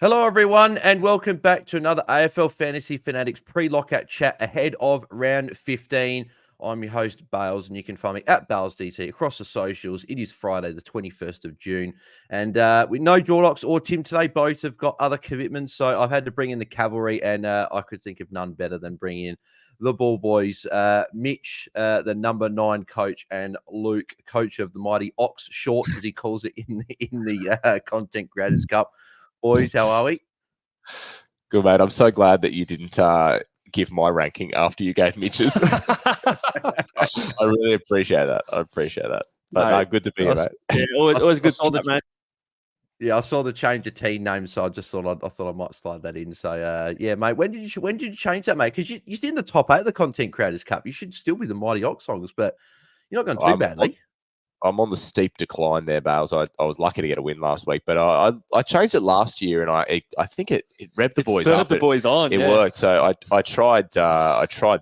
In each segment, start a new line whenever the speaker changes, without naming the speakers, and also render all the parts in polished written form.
Hello, everyone, and welcome back to another AFL Fantasy Fanatics pre-lockout chat ahead of round 15. I'm your host, Bales, and you can find me at BalesDT across the socials. It is Friday, the 21st of June, and with no Jorlocks or Tim today, both have got other commitments, so I've had to bring in the cavalry, and I could think of none better than bringing in the Ball Boys, Mitch, the number 9 coach, and Luke, coach of the mighty Ox Shorts, as he calls it in the Content Creators Cup. Boys, how are we?
Good, mate. I'm so glad that you didn't give my ranking after you gave Mitch's. I really appreciate that. But no, good to be here, mate.
Yeah, always good to see that, mate.
Yeah, I saw the change of team name, so I just thought I might slide that in. So yeah, mate. When did you change that, mate? Because you're in the top 8 of the Content Creators Cup. You should still be the mighty Ox Songs, but you're not going too badly.
I'm on the steep decline there, Bales. I was lucky to get a win last week, but I changed it last year, and I think it revved the boys up.
The boys on.
It worked. So I tried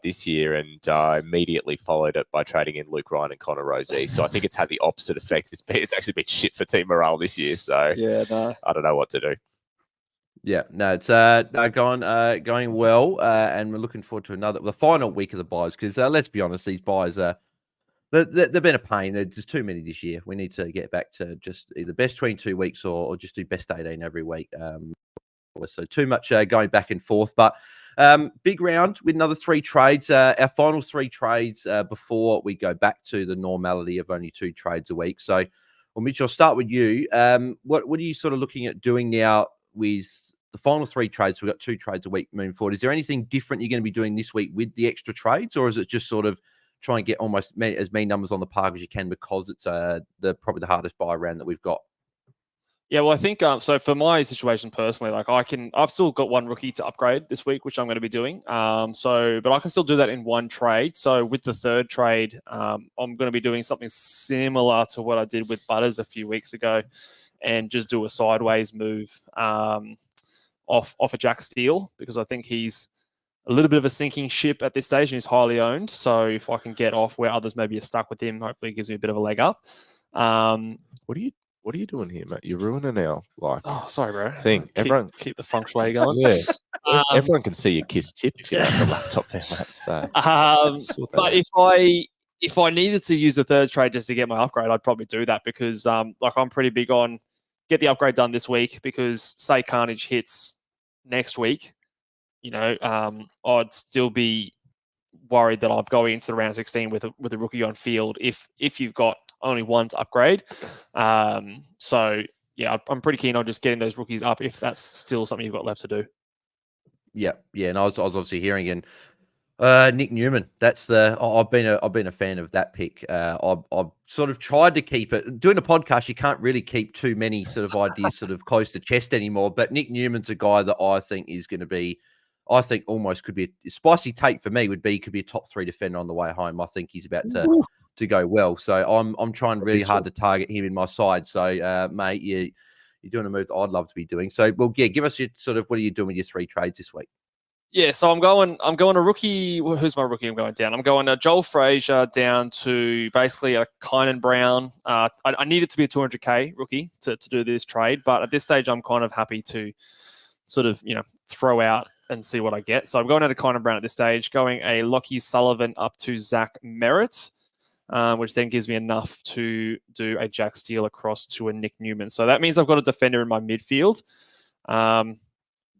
this year, and immediately followed it by trading in Luke Ryan and Connor Rosie. So I think it's had the opposite effect. It's actually been shit for team morale this year. So
yeah, no.
I don't know what to do.
Yeah, no, it's going well, and we're looking forward to the final week of the buys, because let's be honest, these buys are. They've been a pain. There's just too many this year. We need to get back to just either best 22 weeks or just do best 18 every week. So too much going back and forth. But big round with another 3 trades. Our final 3 trades before we go back to the normality of only 2 trades a week. So, well, Mitch, I'll start with you. What are you sort of looking at doing now with the final 3 trades? We've got 2 trades a week moving forward. Is there anything different you're going to be doing this week with the extra trades, or is it just sort of try and get almost as many numbers on the park as you can, because it's probably the hardest buy round that we've got?
Yeah, well, I think so. For my situation personally, like I've still got 1 rookie to upgrade this week, which I'm going to be doing. But I can still do that in 1 trade. So with the 3rd trade, I'm going to be doing something similar to what I did with Butters a few weeks ago, and just do a sideways move off a Jack Steele, because I think he's a little bit of a sinking ship at this stage, and he's highly owned. So if I can get off where others maybe are stuck with him, hopefully it gives me a bit of a leg up.
What are you doing here, mate? You're ruining our
sorry, bro.
Thing. Everyone
keep the feng shui going.
Yeah, everyone can see your kiss tip if you have the laptop there, mate. So,
but if I needed to use the 3rd trade just to get my upgrade, I'd probably do that, because I'm pretty big on get the upgrade done this week, because say Carnage hits next week, I'd still be worried that I'm going into the round 16 with a rookie on field if you've got only 1 to upgrade. So yeah, I'm pretty keen on just getting those rookies up if that's still something you've got left to do.
Yeah, and I was obviously hearing in Nick Newman. I've been a fan of that pick. I've sort of tried to keep it. Doing a podcast, you can't really keep too many sort of ideas sort of close to chest anymore. But Nick Newman's a guy that I think is going to be. I think almost could be a spicy take for me. Could be a top 3 defender on the way home. I think he's about to go well. So I'm trying really hard to target him in my side. So mate, you're doing a move that I'd love to be doing. So well, yeah, give us your sort of what are you doing with your 3 trades this week?
Yeah, so I'm going a rookie. Who's my rookie? I'm going down. I'm going Joel Frazier down to basically a Kynan Brown. I need it to be a 200k rookie to do this trade, but at this stage, I'm kind of happy to sort of throw out and see what I get. So I'm going out to Kynan Brown at this stage, going a Lockie Sullivan up to Zach Merritt, which then gives me enough to do a Jack Steele across to a Nick Newman. So that means I've got a defender in my midfield,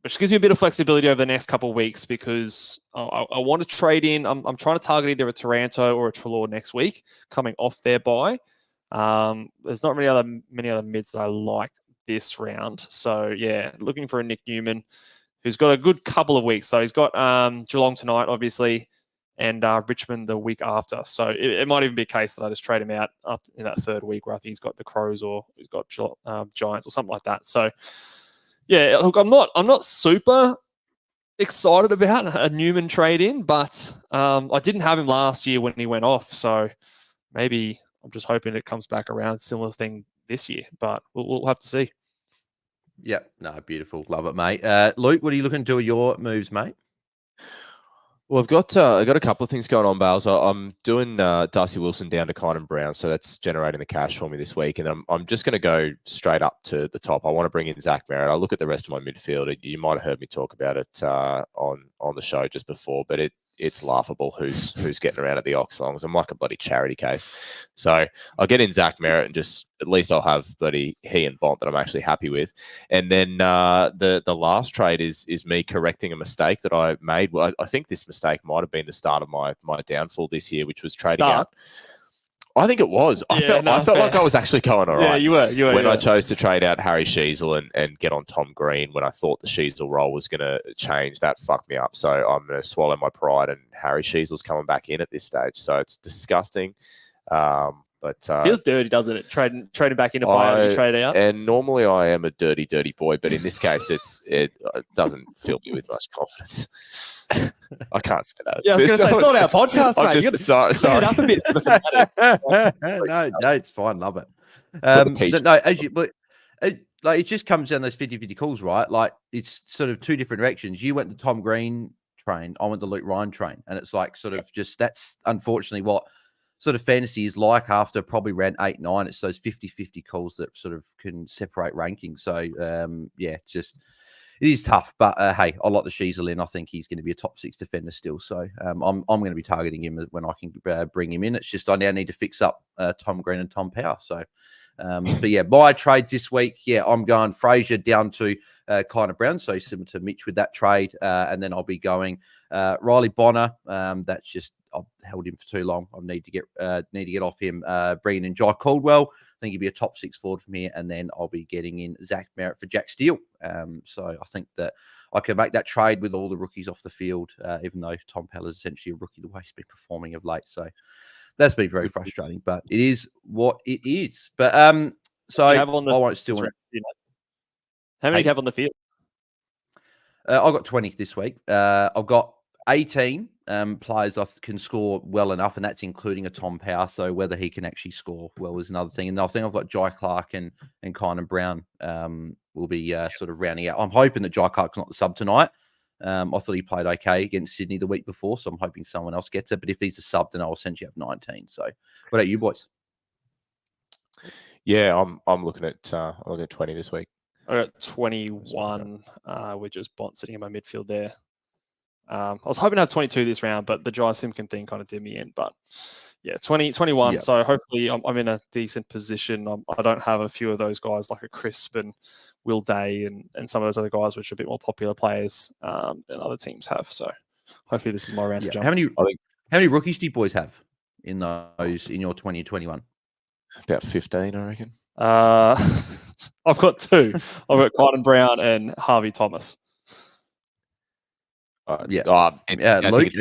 which gives me a bit of flexibility over the next couple of weeks, because I want to trade in. I'm trying to target either a Taranto or a Treloar next week, coming off their bye. There's not many other mids that I like this round. So yeah, looking for a Nick Newman who's got a good couple of weeks. So he's got Geelong tonight, obviously, and Richmond the week after. So it might even be a case that I just trade him out up in that 3rd week where I think he's got the Crows or he's got Giants or something like that. So yeah, look, I'm not super excited about a Newman trade in, but I didn't have him last year when he went off. So maybe I'm just hoping it comes back around, similar thing this year, but we'll have to see.
Yep. No, beautiful. Love it, mate. Luke, what are you looking to do with your moves, mate?
Well, I got a couple of things going on, Bales. I'm doing Darcy Wilson down to Kynan Brown, so that's generating the cash for me this week. And I'm just going to go straight up to the top. I want to bring in Zach Merritt. I look at the rest of my midfield. You might have heard me talk about it on the show just before, but it's laughable who's getting around at the Oxlongs. I'm like a bloody charity case. So I'll get in Zach Merritt and just at least I'll have bloody he and Bont that I'm actually happy with. And then the last trade is me correcting a mistake that I made. Well, I think this mistake might have been the start of my downfall this year, which was trading out. I think it was. I felt like I was actually going all right.
Yeah, you were.
When I chose to trade out Harry Sheasel and get on Tom Green when I thought the Sheasel role was going to change, that fucked me up. So I'm going to swallow my pride, and Harry Sheasel's coming back in at this stage. So it's disgusting. But
feels dirty, doesn't it? Trading back into player you trade out.
And normally I am a dirty boy, but in this case, it doesn't fill me with much confidence. I can't say that.
Yeah, I was going to say it's not our podcast, mate.
Just, sorry.
It up a bit for the
fanatic. no, it's fine. Love it. No, it just comes down those 50-50 calls, right? Like it's sort of two different directions. You went the Tom Green train, I went the Luke Ryan train, and it's like sort of just that's unfortunately what sort of fantasy is like after probably round 8, 9. It's those 50-50 calls that sort of can separate rankings. So it is tough, but hey, I like the Sheasel in. I think he's going to be a top 6 defender still. So I'm going to be targeting him when I can bring him in. It's just I now need to fix up Tom Green and Tom Power. So, but yeah, my trades this week, I'm going Fraser down to Kynan Brown. So similar to Mitch with that trade, and then I'll be going Riley Bonner. That's just I've held him for too long. I need to get off him. Bringing in Jai Caldwell. I think he'll be a top 6 forward from here, and then I'll be getting in Zach Merritt for Jack Steele. So I think that I can make that trade with all the rookies off the field, even though Tom Pell is essentially a rookie the way he's been performing of late. So that's been very frustrating, but it is what it is. But so I won't still.
How many do you have on the field?
I've got 20 this week. I've got 18 players I can score well enough, and that's including a Tom Power. So whether he can actually score well is another thing. And I think I've got Jai Clark and Kynan Brown will be sort of rounding out. I'm hoping that Jai Clark's not the sub tonight. I thought he played okay against Sydney the week before, so I'm hoping someone else gets it. But if he's a sub, then I'll essentially have 19. So what about you boys?
Yeah, I'm looking at 20 this week.
I got 21 with just Bont sitting in my midfield there. I was hoping to have 22 this round, but the Jai Simpkin thing kind of did me in. But yeah, 21. Yeah. So hopefully I'm in a decent position. I don't have a few of those guys like a Crisp and Will Day and some of those other guys, which are a bit more popular players than other teams have. So hopefully this is my round to jump.
How many rookies do you boys have in your 2021?
About 15, I reckon.
I've got 2. I've got Kynan Brown and Harvey Thomas.
Luke, have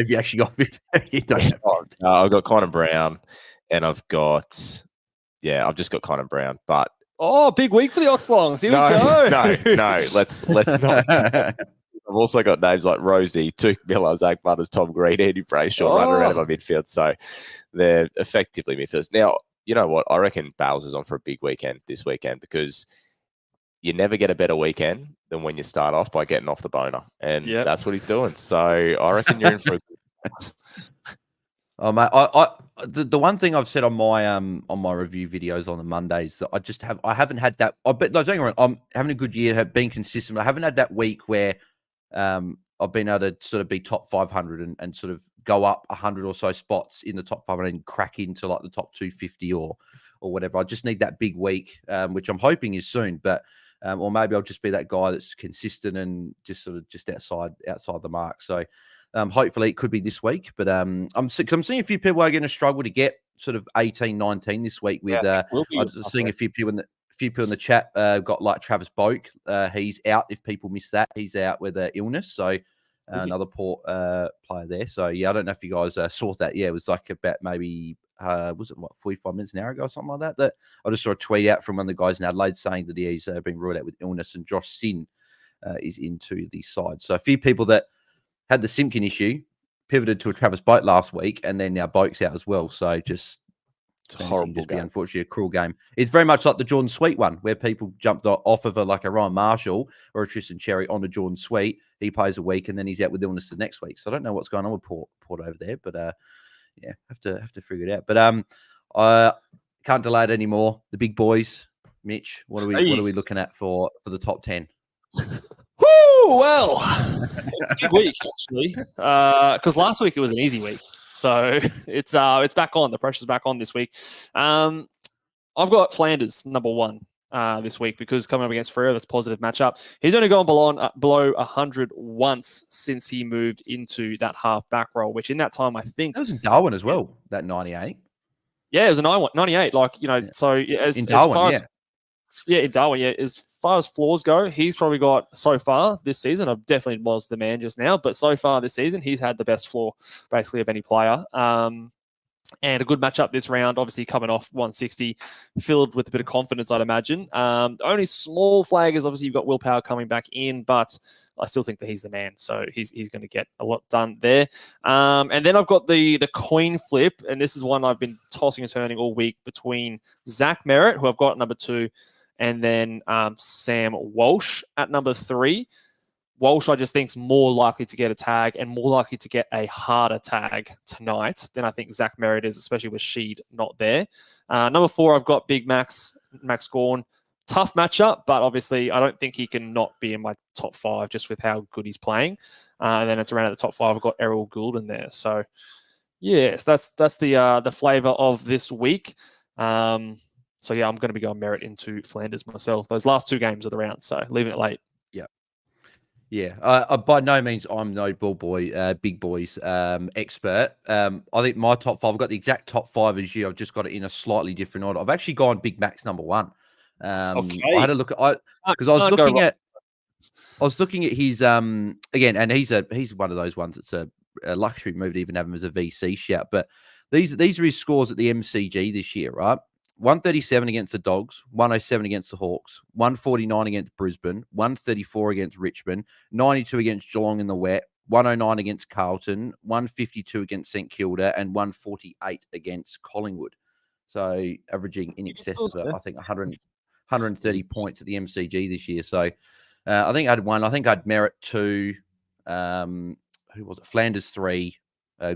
you actually got? You don't have
I've got Kynan Brown, and I've just got Kynan Brown. But
big week for the Oxlongs. Here we go.
No. Let's not. I've also got names like Rosie, Tuke Miller, Zach Butters, Tom Green, Andy Brayshaw running around in my midfield. So they're effectively midfielders. Now, you know what? I reckon Bales is on for a big weekend this weekend because you never get a better weekend than when you start off by getting off the boner. And that's what he's doing. So I reckon you're in for a good
Oh, mate, the one thing I've said on my review videos on the Mondays that I haven't had that. Don't get me wrong, I'm having a good year, have been consistent. I haven't had that week where I've been able to sort of be top 500 and sort of go up 100 or so spots in the top 500 and crack into like the top 250 or whatever. I just need that big week, which I'm hoping is soon. But or maybe I'll just be that guy that's consistent and just sort of just outside the mark. So hopefully it could be this week. But I'm seeing a few people are going to struggle to get sort of 18, 19 this week. With I'm seeing a few people in the chat got like Travis Boak. He's out. If people miss that, he's out with illness. So another poor player there. So yeah, I don't know if you guys saw that. Yeah, it was like about maybe. Was it 45 minutes an hour ago or something like that? That I just saw a tweet out from one of the guys in Adelaide saying that he's been ruled out with illness, and Josh Sin is into the side. So a few people that had the Simpkin issue pivoted to a Travis Boak last week, and then now Boak's out as well. So just
It's a
fantasy
horrible
can just be,
game.
unfortunately, a cruel game. It's very much like the Jordan Sweet one, where people jumped off of like a Ryan Marshall or a Tristan Cherry on a Jordan Sweet. He plays a week and then he's out with illness the next week. So I don't know what's going on with Port over there, but yeah, have to figure it out. But I can't delay it anymore. The big boys, Mitch. What are we looking at for the top 10?
Woo! Well, it's a big week actually, because last week it was an easy week. So it's back on. The pressure's back on this week. I've got Flanders number 1 this week because coming up against Freo, that's a positive matchup. He's only gone below 100 once since he moved into that half back role, which in that time I think
that was in Darwin as well. That 98.
Yeah, it was a 98. Like so
in Darwin,
in Darwin, yeah. As far as floors go, he's probably got so far this season. I definitely was the man just now, but so far this season, he's had the best floor basically of any player. And a good matchup this round, obviously coming off 160, filled with a bit of confidence, I'd imagine. Only small flag is obviously you've got Willpower coming back in, but I still think that he's the man. So he's going to get a lot done there. And then I've got the coin flip, and this is one I've been tossing and turning all week between Zach Merritt, who I've got at number 2, and then Sam Walsh at number 3. Walsh, I just think, is more likely to get a tag and more likely to get a harder tag tonight than I think Zach Merritt is, especially with Sheed not there. Number 4, I've got Big Max Gawn. Tough matchup, but obviously I don't think he can not be in my top 5 just with how good he's playing. And then it's around at the top 5. I've got Errol Gould in there. So, yes, that's the flavour of this week. So, yeah, I'm going to be going Merritt into Flanders myself. Those last 2 games of the round, so leaving it late.
Yeah, by no means I'm no big boys expert. I think my top 5, I've got the exact top 5 as you. I've just got it in a slightly different order. I've actually gone Big Max number 1.
Okay.
I had a look at because I was looking at his again, and he's one of those ones that's a luxury move to even have him as a VC shout. But these are his scores at the MCG this year, right? 137 against the Dogs, 107 against the Hawks, 149 against Brisbane, 134 against Richmond, 92 against Geelong in the wet, 109 against Carlton, 152 against St Kilda, and 148 against Collingwood. So averaging in excess of, I think, 130 points at the MCG this year. So I think I had 1. I think I'd Merritt 2. Who was it? Flanders 3,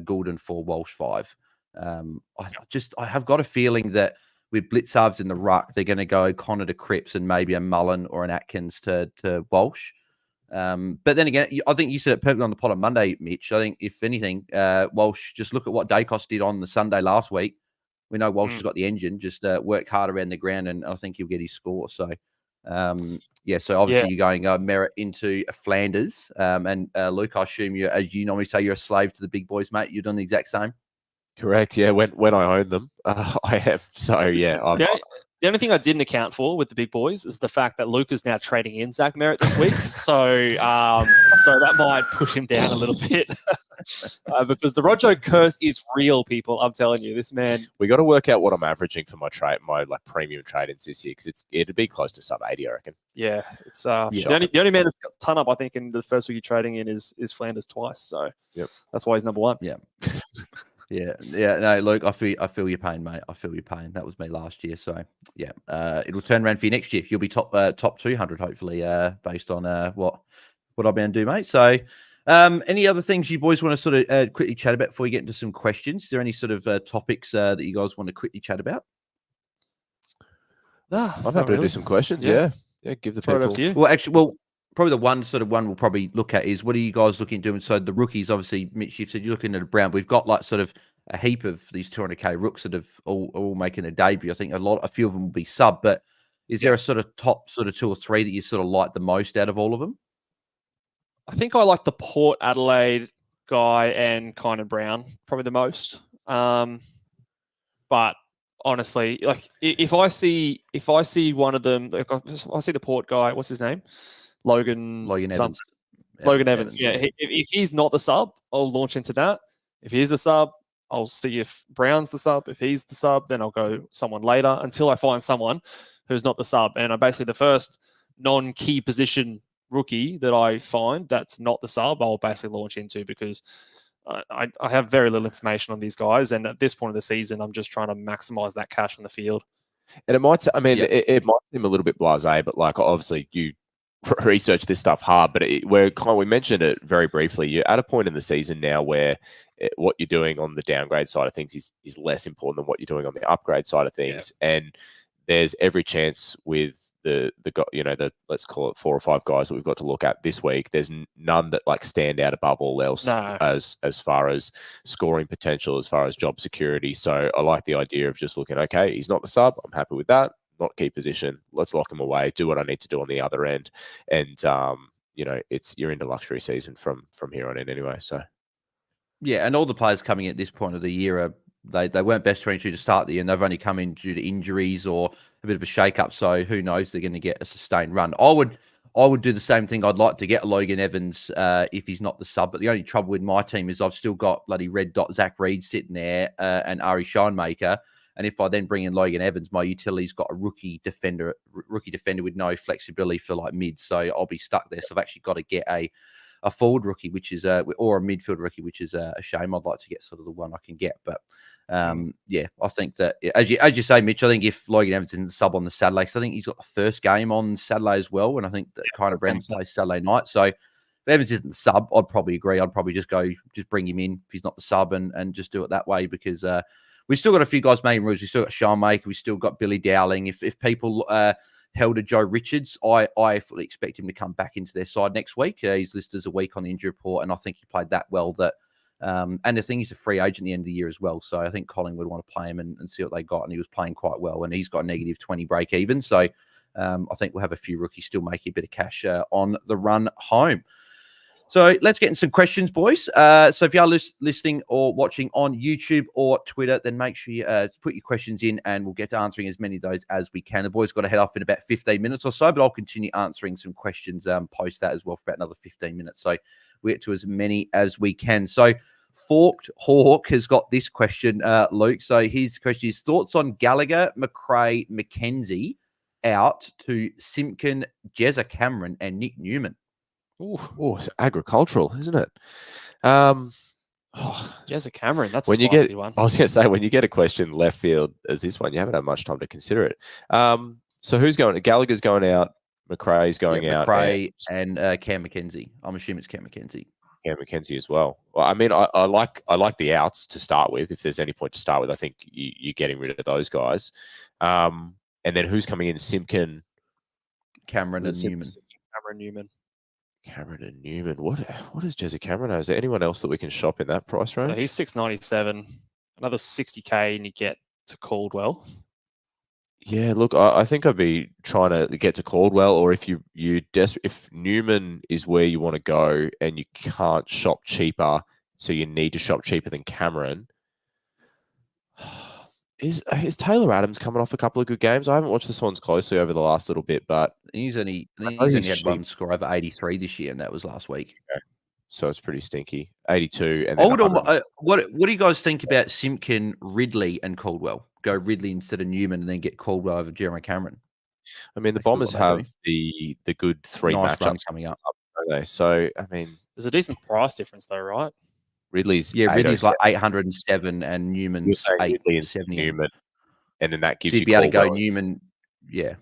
Goulden 4, Walsh 5. I have got a feeling that with Blitzarves in the ruck, they're going to go Connor to Cripps and maybe a Mullen or an Atkins to Walsh. But then again, I think you said it perfectly on the pod on Monday, Mitch. I think if anything, Walsh, just look at what Dacos did on the Sunday last week. We know Walsh has got the engine, just work hard around the ground, and I think he'll get his score. So, so obviously you're going Merritt into Flanders. And Luke, I assume you, as you normally say, you're a slave to the big boys, mate. You're doing the exact same?
Correct. Yeah. When I own them, I am. So yeah.
The only thing I didn't account for with the big boys is the fact that Luke is now trading in Zach Merritt this week. So that might push him down a little bit because the Rojo curse is real, people. I'm telling you, this man.
We got to work out what I'm averaging for my like premium trade-ins this year because it'd be close to sub 80, I reckon.
Yeah, it's the only man that's got a ton up, I think, in the first week you're trading in is Flanders twice. So that's why he's number 1.
Yeah. Yeah. No, Luke, I feel your pain, mate. I feel your pain. That was me last year. So yeah, it'll turn around for you next year. You'll be top 200, hopefully, based on what I've been do, mate. So, any other things you boys want to sort of quickly chat about before we get into some questions? Is there any sort of topics that you guys want to quickly chat about?
I'm happy to do some questions. Yeah. Give the people.
To you.
Well, actually, probably the one we'll probably look at is what are you guys looking at doing? So the rookies, obviously, Mitch, you've said you're looking at a Brown. We've got like sort of a heap of these 200k rooks that have all making a debut. I think a few of them will be sub, but is there a sort of top sort of 2 or 3 that you sort of like the most out of all of them?
I think I like the Port Adelaide guy and Kynan Brown probably the most. But honestly, like if I see one of them, like I see the Port guy, what's his name? Logan Evans. Logan Evans. Yeah. If he's not the sub, I'll launch into that. If he's the sub, I'll see if Brown's the sub. If he's the sub, then I'll go someone later until I find someone who's not the sub. And I'm basically the first non-key position rookie that I find that's not the sub, I'll basically launch into because I have very little information on these guys, and at this point of the season, I'm just trying to maximize that cash on the field.
And it might, I mean, it might seem a little bit blasé, but like obviously you research this stuff hard, but we mentioned it very briefly. You're at a point in the season now where what you're doing on the downgrade side of things is less important than what you're doing on the upgrade side of things. Yeah. And there's every chance with the let's call it 4 or 5 guys that we've got to look at this week. There's none that like stand out above all else as far as scoring potential, as far as job security. So I like the idea of just looking, okay, he's not the sub. I'm happy with that. Not key position. Let's lock him away. Do what I need to do on the other end, and you're into luxury season from here on in anyway. So
yeah, and all the players coming at this point of the year are they weren't best 22 to start the year, and they've only come in due to injuries or a bit of a shake-up. So who knows? They're going to get a sustained run. I would do the same thing. I'd like to get Logan Evans if he's not the sub. But the only trouble with my team is I've still got bloody red dot Zach Reed sitting there and Ari Schoenmaker. And if I then bring in Logan Evans, my utility's got a rookie defender with no flexibility for like mid. So I'll be stuck there. So I've actually got to get a forward rookie, which is or a midfield rookie, which is a shame. I'd like to get sort of the one I can get. But yeah, I think that as you say, Mitch, I think if Logan Evans isn't sub on the Saturday, because I think he's got the first game on Saturday as well. And I think that kind of Brown plays Saturday night. So if Evans isn't the sub, I'd probably agree. I'd probably just bring him in if he's not the sub and just do it that way because we've still got a few guys making rules. We've still got Sean Maker. We've still got Billy Dowling. If people held to Joe Richards, I fully expect him to come back into their side next week. He's listed as a week on the injury report, and I think he played that well. And the thing, he's a free agent at the end of the year as well. So I think Colin would want to play him and see what they got. And he was playing quite well, and he's got a negative 20 break even. So I think we'll have a few rookies still making a bit of cash on the run home. So let's get in some questions, boys. So if you are listening or watching on YouTube or Twitter, then make sure you put your questions in and we'll get to answering as many of those as we can. The boys got to head off in about 15 minutes or so, but I'll continue answering some questions post that as well for about another 15 minutes. So we'll get to as many as we can. So Forked Hawk has got this question, Luke. So his question is thoughts on Gallagher, McRae, McKenzie out to Simpkin, Jezza Cameron and Nick Newman.
Oh, it's agricultural, isn't it?
Jezza Cameron, that's when you get one.
I was going to say, when you get a question left field as this one, you haven't had much time to consider it. So who's going? Gallagher's going out. McRae's going out.
McRae and Cam McKenzie. I'm assuming it's Cam McKenzie.
Cam McKenzie as well. Well, I mean, I like the outs to start with. If there's any point to start with, I think you're getting rid of those guys. And then who's coming in? Simpkin,
Cameron and
Newman.
Cameron and Newman. What is Jezza Cameron? Is there anyone else that we can shop in that price range?
So he's 697. Another 60K and you get to Caldwell.
Yeah, look, I think I'd be trying to get to Caldwell, or if if Newman is where you want to go and you can't shop cheaper, so you need to shop cheaper than Cameron. Is Taylor Adams coming off a couple of good games? I haven't watched the Swans closely over the last little bit, but
he's only had one score over 83 this year, and that was last week.
Okay. So it's pretty stinky. 82. And
what do you guys think about Simpkin, Ridley, and Caldwell? Go Ridley instead of Newman, and then get Caldwell over Jeremy Cameron.
I mean, the Bombers have the good three matchups
coming up.
Don't they? So I mean,
there's a decent price difference though, right?
Ridley's
like 807 and Newman's 870.
Newman, and then that gives you
be able to go Newman. Yeah.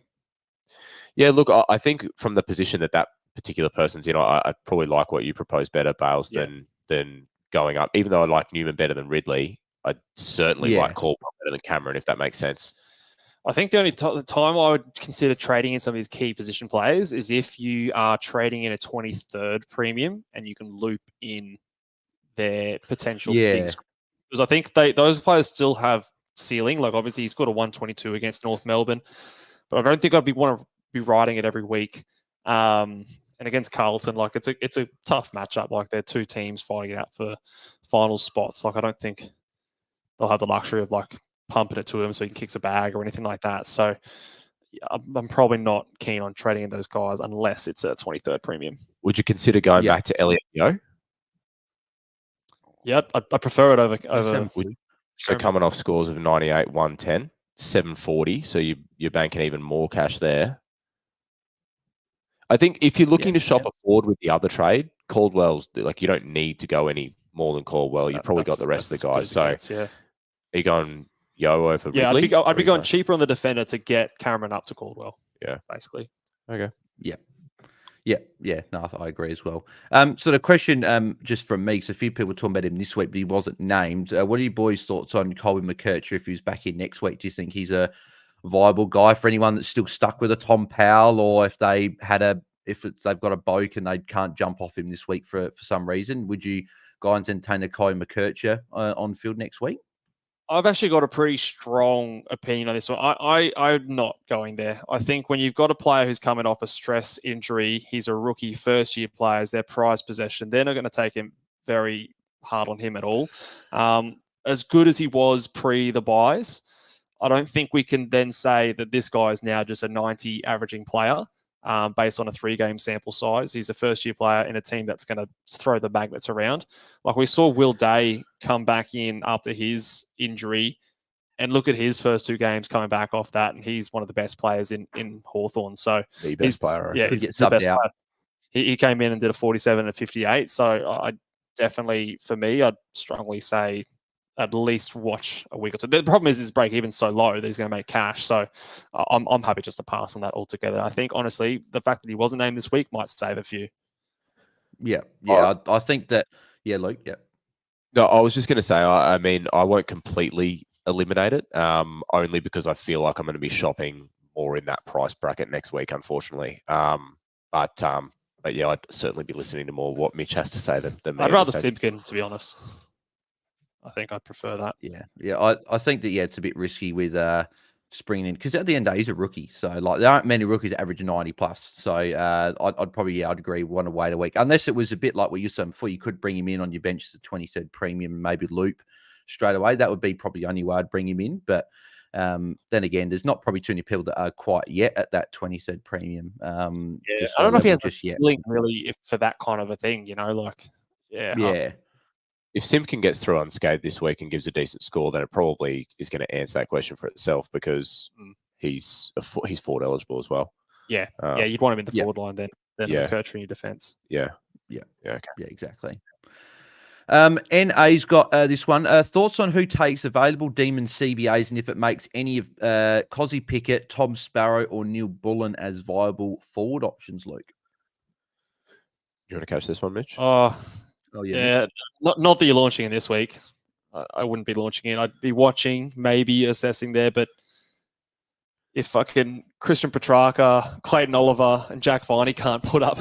Look, I think from the position that particular person's in, I probably like what you propose better, Bales, than going up. Even though I like Newman better than Ridley, I certainly like Caldwell better than Cameron, if that makes sense.
I think the only time I would consider trading in some of these key position players is if you are trading in a 23rd premium and you can loop in their potential big score. Because I think those players still have ceiling. Like obviously he scored a 122 against North Melbourne, but I don't think I'd want to be riding it every week. And against Carlton, like it's a tough matchup. Like they're two teams fighting it out for final spots. Like I don't think they'll have the luxury of like pumping it to him so he kicks a bag or anything like that. So I'm probably not keen on trading in those guys unless it's a 23rd premium.
Would you consider going back to Elliot Yeo?
Yeah, I prefer it over.
So coming off scores of 98, 110, 740. So you're banking even more cash there. I think if you're looking to shop a forward with the other trade, Caldwell's like you don't need to go any more than Caldwell. You probably got the rest of the guys. So
yeah.
are you going Yo over
Yeah,
Ridley?
I'd be going cheaper on the defender to get Cameron up to Caldwell.
Yeah.
Basically.
Okay.
Yeah. No, I agree as well. So the question, just from me, because a few people talking about him this week, but he wasn't named. What are you boys' thoughts on Colin McKercher if he's back in next week? Do you think he's a viable guy for anyone that's still stuck with a Tom Powell, or if they've got a Boak and they can't jump off him this week for some reason? Would you guys entertain a Colin McKercher on field next week?
I've actually got a pretty strong opinion on this one. I'm not going there. I think when you've got a player who's coming off a stress injury, he's a rookie, first-year players, their prized possession, they're not going to take him very hard on him at all. As good as he was pre the buys, I don't think we can then say that this guy is now just a 90 averaging player based on a 3-game sample size. He's a first-year player in a team that's going to throw the magnets around. Like we saw Will Day come back in after his injury and look at his first 2 games coming back off that, and he's one of the best players in Hawthorn. So
the best player.
Yeah, he's the best player. He came in and did a 47 and 58. So I definitely, for me, I'd strongly say at least watch a week or two. The problem is his break even so low that he's going to make cash. So I'm happy just to pass on that altogether. I think honestly, the fact that he wasn't named this week might save a few.
Yeah. I think that. Yeah, Luke. Yeah.
No, I was just going to say. I mean, I won't completely eliminate it. Only because I feel like I'm going to be shopping more in that price bracket next week, unfortunately. But yeah, I'd certainly be listening to more what Mitch has to say than me.
I'd rather Simpkin, to be honest. I think I'd prefer that.
Yeah. I think that it's a bit risky with just bringing in, because at the end of the day, he's a rookie. So like there aren't many rookies that average 90 plus. So I'd probably I'd agree want to wait a week, unless it was a bit like what you said before. You could bring him in on your bench as a 20 premium and maybe loop straight away. That would be probably the only way I'd bring him in. But then again, there's not probably too many people that are quite yet at that 20 premium.
I don't know if he has the ceiling really for that kind of a thing.
If Simpkin gets through unscathed this week and gives a decent score, then it probably is going to answer that question for itself, because he's forward eligible as well.
Yeah, you'd want him in the forward line then McKercher in your defence.
Yeah,
okay. Yeah, exactly. NA's got this one. Thoughts on who takes available Demon CBAs and if it makes any of Cozzy Pickett, Tom Sparrow, or Neil Bullen as viable forward options, Luke?
You want to catch this one, Mitch?
Oh yeah. Not that you're launching in this week. I wouldn't be launching in. I'd be watching, maybe assessing there. But if fucking Christian Petrarca, Clayton Oliver, and Jack Viney can't put up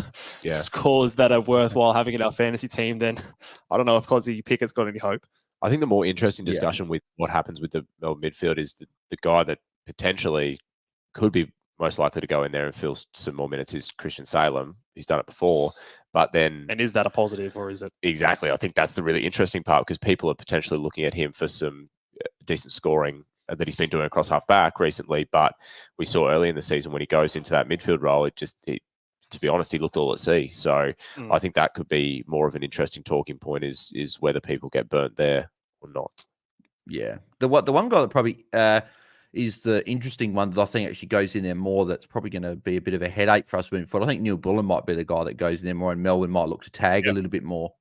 scores that are worthwhile having in our fantasy team, then I don't know if Cozzy Pickett's got any hope.
I think the more interesting discussion with what happens with the midfield is the guy that potentially could be most likely to go in there and fill some more minutes is Christian Salem. He's done it before, but then...
And is that a positive, or is it...
Exactly. I think that's the really interesting part, because people are potentially looking at him for some decent scoring that he's been doing across half back recently, but we saw early in the season when he goes into that midfield role, to be honest, he looked all at sea. So I think that could be more of an interesting talking point is whether people get burnt there or not.
Yeah. The one guy that probably is the interesting one that I think actually goes in there more, that's probably going to be a bit of a headache for us moving forward. I think Neil Bullen might be the guy that goes in there more, and Melbourne might look to tag a little bit more,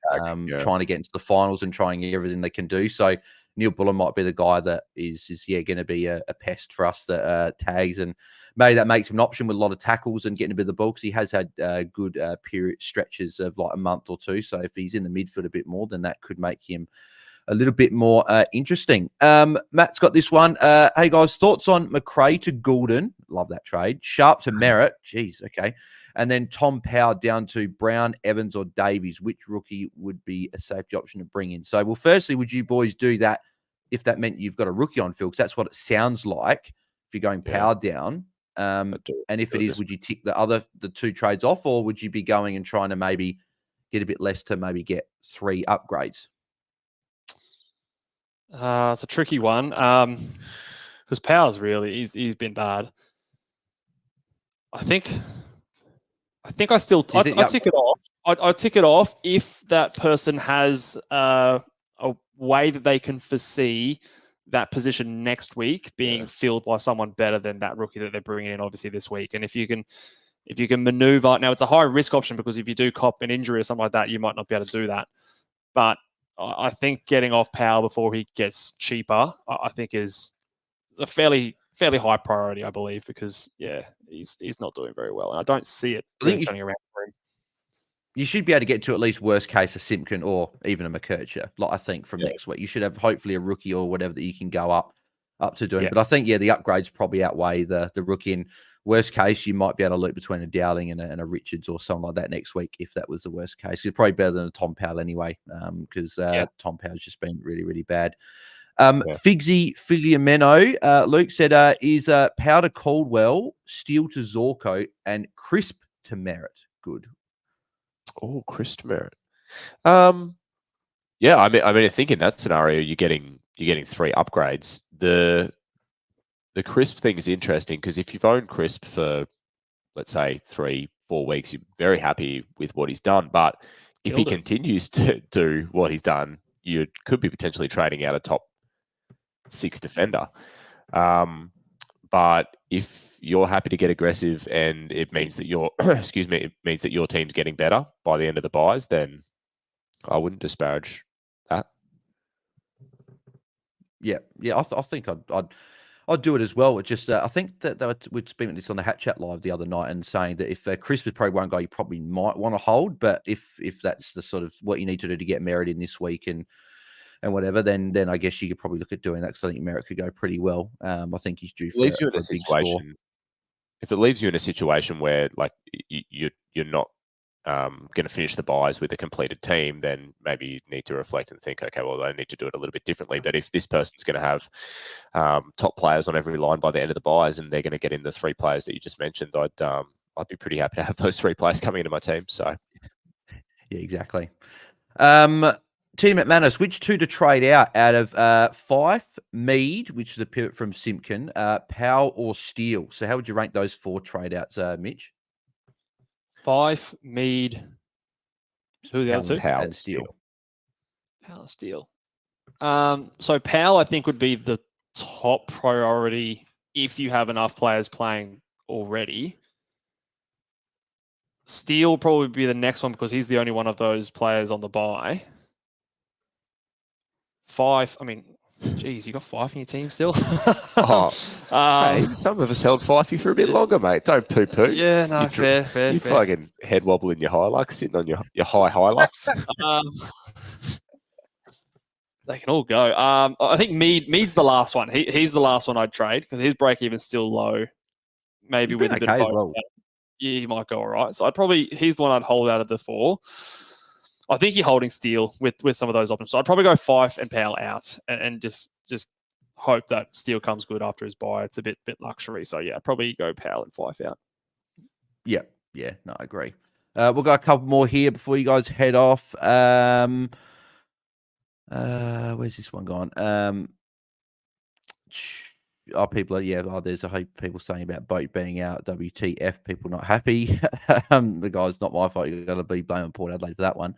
trying to get into the finals and trying everything they can do. So Neil Bullen might be the guy that is going to be a pest for us that tags, and maybe that makes him an option with a lot of tackles and getting a bit of the ball, because he has had good period stretches of like a month or two. So if he's in the midfield a bit more, then that could make him a little bit more interesting. Matt's got this one. Hey guys, thoughts on McRae to Goulden? Love that trade. Sharp to Merritt. Jeez, okay. And then Tom Powell down to Brown, Evans, or Davies. Which rookie would be a safety option to bring in? So, well, firstly, would you boys do that if that meant you've got a rookie on field? Because that's what it sounds like if you're going Powell down. And if it is, would you tick the 2 trades off, or would you be going and trying to maybe get a bit less to maybe get 3 upgrades?
It's a tricky one, because Powell's really he's been bad. I think I still I tick it off. I tick it off if that person has a way that they can foresee that position next week being filled by someone better than that rookie that they're bringing in, obviously this week. And if you can maneuver, now it's a high risk option, because if you do cop an injury or something like that, you might not be able to do that. But I think getting off Powell before he gets cheaper, I think is a fairly high priority, I believe, because he's not doing very well, and I don't see it really turning around for him.
You should be able to get to at least worst case a Simpkin or even a McKercher. Like I think from next week, you should have hopefully a rookie or whatever that you can go up to doing.
Yeah.
But I think the upgrades probably outweigh the rookie. In worst case, you might be able to loop between a Dowling and a Richards or something like that next week if that was the worst case. It's probably better than a Tom Powell anyway, because Tom Powell's just been really, really bad. Figsy Filiameno, Luke said, is Powder Caldwell, Steele to Zorko, and Crisp to Merritt good?
Oh, Chris to Merritt. Yeah, I mean, I think in that scenario, you're getting 3 upgrades. The Crisp thing is interesting because if you've owned Crisp for, let's say, 3-4 weeks, you're very happy with what he's done. But if he continues to do what he's done, you could be potentially trading out a top 6 defender. But if you're happy to get aggressive and it means that your it means that your team's getting better by the end of the buys, then I wouldn't disparage that.
Yeah. I think I'd do it as well. It just I think that we'd spent this on the Hat Chat Live the other night and saying that if Chris was probably one guy you probably might want to hold, but if that's the sort of what you need to do to get Merritt in this week and whatever, then I guess you could probably look at doing that because I think Merritt could go pretty well. I think he's due for a big score.
If it leaves you in a situation where like you're not going to finish the buys with a completed team, then maybe you need to reflect and think, okay, well, I need to do it a little bit differently. But if this person's going to have top players on every line by the end of the buys and they're going to get in the 3 players that you just mentioned, I'd be pretty happy to have those 3 players coming into my team. So,
yeah, exactly. Team at Manus, which 2 to trade out of Fife, Mead, which is a pivot from Simpkin, Powell or Steele? So how would you rank those 4 trade outs, Mitch?
Fife, Mead, who are the other 2?
Powell and Steele.
Powell and Steele. So Powell, I think, would be the top priority if you have enough players playing already. Steele will probably be the next one because he's the only one of those players on the buy. Fife, I mean, geez, you got Fife in your team still?
Hey, some of us held Fifey for a bit longer, mate. Don't poo-poo.
Yeah, no, fair.
You fucking head wobbling your Hilux, sitting on your high Hilux.
They can all go. I think Mead's the last one. He's the last one I'd trade because his break even's still low. Maybe with a bit of both. Well. Yeah, he might go all right. So he's the one I'd hold out of the 4. I think you're holding Steele with some of those options. So I'd probably go Fife and Powell out and just hope that Steele comes good after his buy. It's a bit luxury. So yeah, probably go Powell and Fife out.
Yeah, no, I agree. We'll go a couple more here before you guys head off. Where's this one gone? There's a heap of people saying about Boat being out. WTF, people not happy. The guy's not my fault. You've got to be blaming Port Adelaide for that one.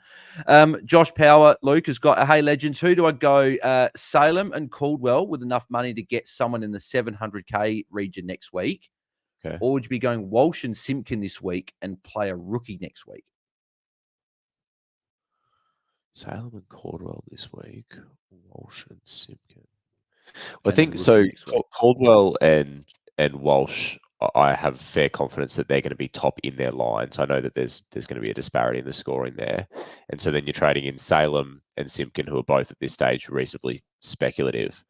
Josh Power, Luke has got, hey, legends, who do I go? Salem and Caldwell with enough money to get someone in the 700K region next week? Okay. Or would you be going Walsh and Simpkin this week and play a rookie next week?
Salem and Caldwell this week. Walsh and Simpkin. I think so. Caldwell and Walsh, I have fair confidence that they're going to be top in their lines. I know that there's going to be a disparity in the scoring there, and so then you're trading in Salem and Simpkin, who are both at this stage reasonably speculative.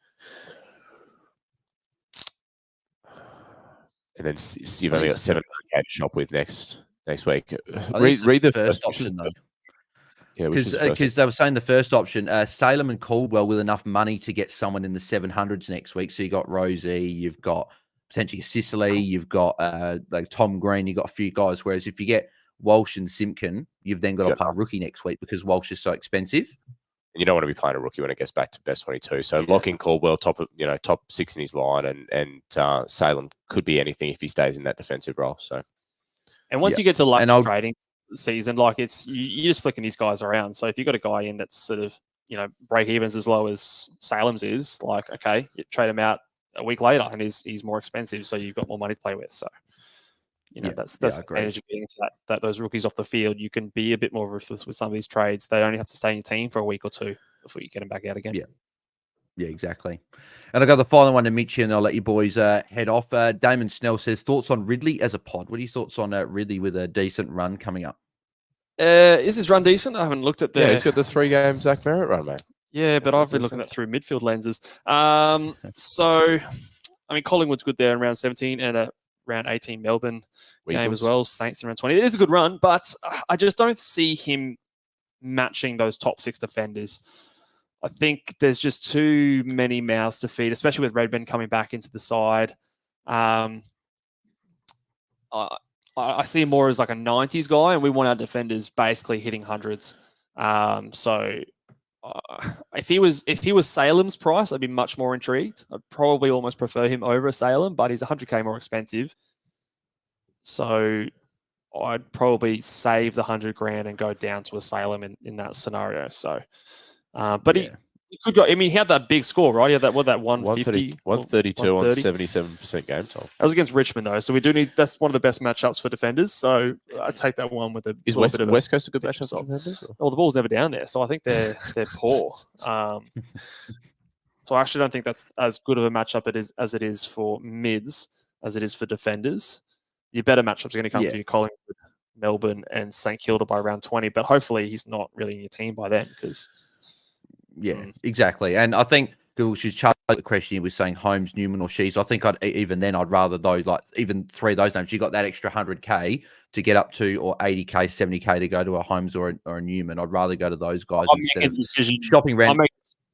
And then you've only got 700K to shop with next week. Read the first option though. Yeah,
because they were saying the first option, Salem and Caldwell with enough money to get someone in the 700s next week. So you got Rosie, you've got potentially Sicily, you've got like Tom Green, you've got a few guys. Whereas if you get Walsh and Simpkin, you've then got to play a rookie next week because Walsh is so expensive.
And you don't want to be playing a rookie when it gets back to best 22. So lock in Caldwell, top 6 in his line, and Salem could be anything if he stays in that defensive role. So,
and once you get to lucky trading season, like you're just flicking these guys around. So if you've got a guy in that's sort of break evens as low as Salem's is, like okay, you trade him out a week later and he's more expensive, so you've got more money to play with. So that's the advantage of getting into that those rookies off the field. You can be a bit more ruthless with some of these trades. They only have to stay in your team for a week or 2. before you get him back out again.
Yeah. Yeah, exactly. And I got the final one to Mitch here, and I'll let you boys head off. Damon Snell says, thoughts on Ridley as a pod? What are your thoughts on Ridley with a decent run coming up?
Is his run decent? I haven't looked at the...
Yeah, he's got the 3-game Zach Merritt run, mate.
Yeah, but I've been looking at it through midfield lenses. So, I mean, Collingwood's good there in round 17 and round 18 Melbourne game as well. Saints in round 20. It is a good run, but I just don't see him matching those top 6 defenders. I think there's just too many mouths to feed, especially with Redmond coming back into the side. I see him more as like a 90s guy, and we want our defenders basically hitting hundreds. If he was Salem's price, I'd be much more intrigued. I'd probably almost prefer him over Salem, but he's 100k more expensive. So I'd probably save the 100 grand and go down to a Salem in that scenario. So, but he could go. I mean, he had that big score, right? He had that 150,
132 on 77% game time.
That was against Richmond though, so we do need. That's one of the best matchups for defenders. So I take that one with a.
Is West Coast a good matchup for defenders?
Well, the ball's never down there, so I think they're poor. So I actually don't think that's as good of a matchup as it is for mids as it is for defenders. Your better matchups are going to come for you, Collingwood, Melbourne, and St Kilda by round 20. But hopefully, he's not really in your team by then because.
Yeah, exactly. And I think Google should charge the question. He was saying Holmes, Newman, or Shees. I think I'd rather those, like even 3 of those names. You got that extra 100k to get up to, or 80k, 70k to go to a Holmes or a Newman. I'd rather go to those guys instead of shopping around.
I'm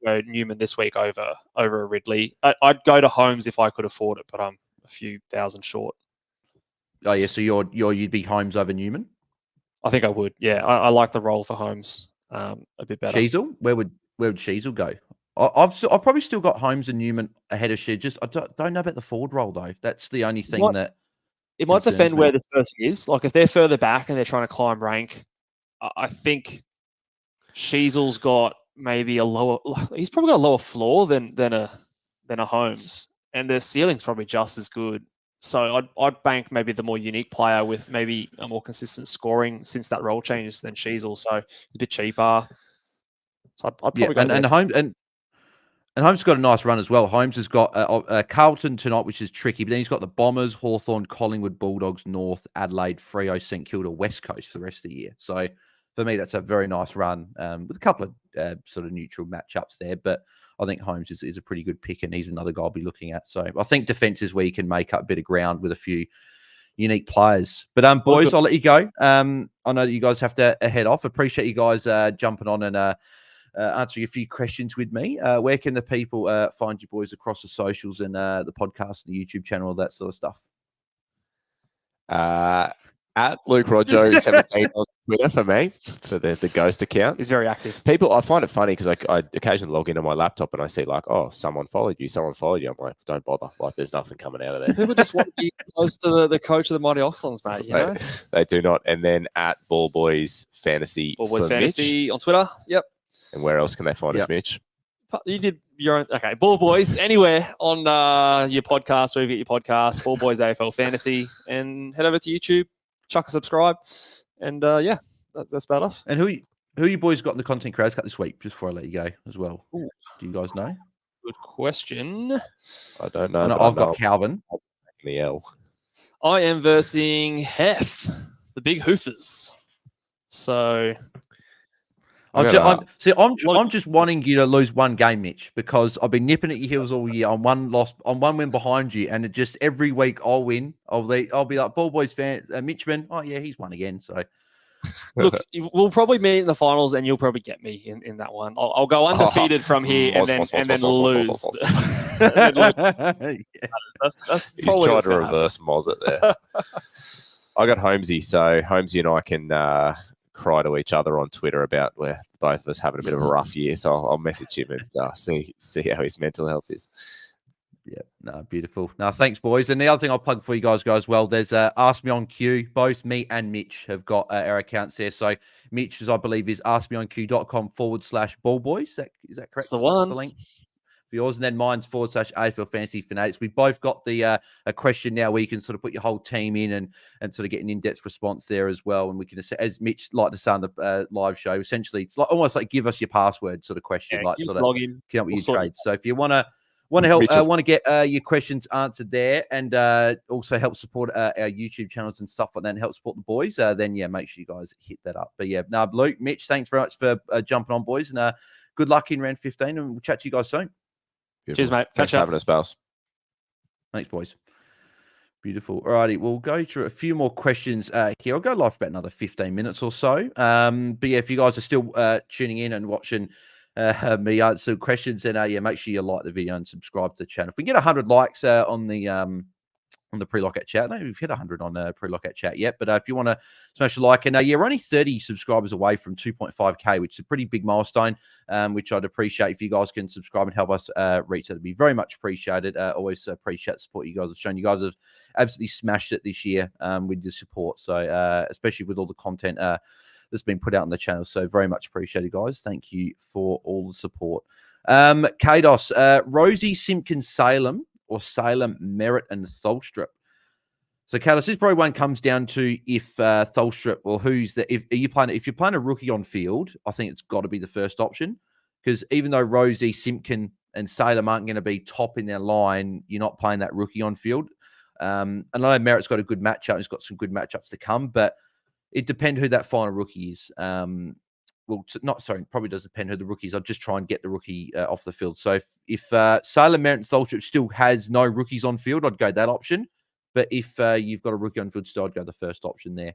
making Newman this week over a Ridley. I'd go to Holmes if I could afford it, but I'm a few thousand short.
Oh yeah, so you'd be Holmes over Newman?
I think I would. Yeah, I like the role for Holmes a bit better.
Sheasel, where would Sheasel go? I've probably still got Holmes and Newman ahead of Sheed. Just I don't know about the forward role though. That's the only thing
it might defend where the person is. Like if they're further back and they're trying to climb rank, I think Sheasel's got maybe he's probably got a lower floor than a Holmes, and their ceiling's probably just as good. So I'd bank maybe the more unique player with maybe a more consistent scoring since that role changes than Sheasel. So it's a bit cheaper. So I'd probably go
and Holmes and Holmes has got a nice run as well. Holmes has got Carlton tonight, which is tricky, but then he's got the Bombers, Hawthorn, Collingwood, Bulldogs, North, Adelaide, Freo, St Kilda, West Coast for the rest of the year. So for me, that's a very nice run with a couple of sort of neutral matchups there. But I think Holmes is a pretty good pick, and he's another guy I'll be looking at. So I think defense is where you can make up a bit of ground with a few unique players. But boys, I'll let you go. I know that you guys have to head off. Appreciate you guys jumping on and answering a few questions with me. Where can the people find you boys across the socials and the podcast and the YouTube channel, all that sort of stuff?
At Luke Rojo 17 on Twitter for me, for the ghost account.
He's very active.
People, I find it funny because I occasionally log into my laptop and I see like, oh, someone followed you. I'm like, don't bother. Like, there's nothing coming out of there.
People just want to be close to the coach of the Mighty Oxlons, mate. You know?
They do not. And then at Ball Boys Fantasy.
Ball Boys Fantasy on Twitter. Yep.
And where else can they find us, Mitch?
You did your own. Okay, Ball Boys anywhere on your podcast, wherever you get your podcast. Ball Boys AFL Fantasy, and head over to YouTube, chuck a subscribe, and that's about us.
And who you boys got in the content creators cut this week? Just before I let you go as well. Ooh. Do you guys know?
Good question.
I don't know.
I've got Calvin.
The L.
I am versing Hef, the big hoofers. So.
I'm just wanting you to lose one game, Mitch, because I've been nipping at your heels all year. I'm one win behind you, and it just every week I'll win. I'll be like Ball Boys fan, Mitchman. Oh yeah, he's won again. So
look, we'll probably meet in the finals, and you'll probably get me in that one. I'll go undefeated from here, and then lose. That's
he's trying to reverse Moz it there. I got Holmesy, so Holmesy and I can cry to each other on Twitter about where both of us having a bit of a rough year. So I'll message him and see how his mental health is.
Yeah, no, beautiful. No, thanks, boys. And the other thing I'll plug for you guys go as well, there's Ask Me on Q. Both me and Mitch have got our accounts there. So Mitch's, I believe, is askmeonq.com/ballboys. Is that correct?
That's the one.
That's the link. for yours, and then mine's /AFL Fantasy Fanatics. We've both got the a question now where you can sort of put your whole team in and sort of get an in-depth response there as well. And we can, as Mitch liked to say on the live show, essentially it's like almost like give us your password sort of question,
Yeah,
like
just
sort of
log in.
come up with
We'll
your
sort it
trades. So if you want to help,
Mitch,
want to get your questions answered there, and also help support our YouTube channels and stuff like that, and help support the boys, then yeah, make sure you guys hit that up. But yeah, now Luke, Mitch, thanks very much for jumping on, boys, and good luck in round 15, and we'll chat to you guys soon.
Beautiful.
Cheers, mate.
Thanks
Catch
for
up.
having us, pals.
Thanks, boys. Beautiful. Alrighty, we'll go through a few more questions here. I'll go live for about another 15 minutes or so. But yeah, if you guys are still tuning in and watching me answer questions, then yeah, make sure you like the video and subscribe to the channel. If we get 100 likes on the pre-lockout chat. No, we've hit 100 on pre-lockout chat yet, but if you want to smash a like, and yeah, we're only 30 subscribers away from 2.5k, which is a pretty big milestone, which I'd appreciate if you guys can subscribe and help us reach that. It'd be very much appreciated. Always appreciate the support you guys have shown. You guys have absolutely smashed it this year with your support. So especially with all the content that's been put out on the channel. So very much appreciated, guys. Thank you for all the support. Kados, Rosie Simpkins Salem, or Salem, Merritt, and Tholstrup. So, Kados, this probably one comes down to if Tholstrup, or who's the if you're playing a rookie on field, I think it's got to be the first option, because even though Rosie, Simpkin, and Salem aren't going to be top in their line, you're not playing that rookie on field. And I know Merritt's got a good matchup; he's got some good matchups to come, but it depends who that final rookie is. Probably doesn't depend who the rookie is. I'll just try and get the rookie off the field. So if Salem, Merritt, and Tholstrup still has no rookies on field, I'd go that option. But if you've got a rookie on field still, I'd go the first option there.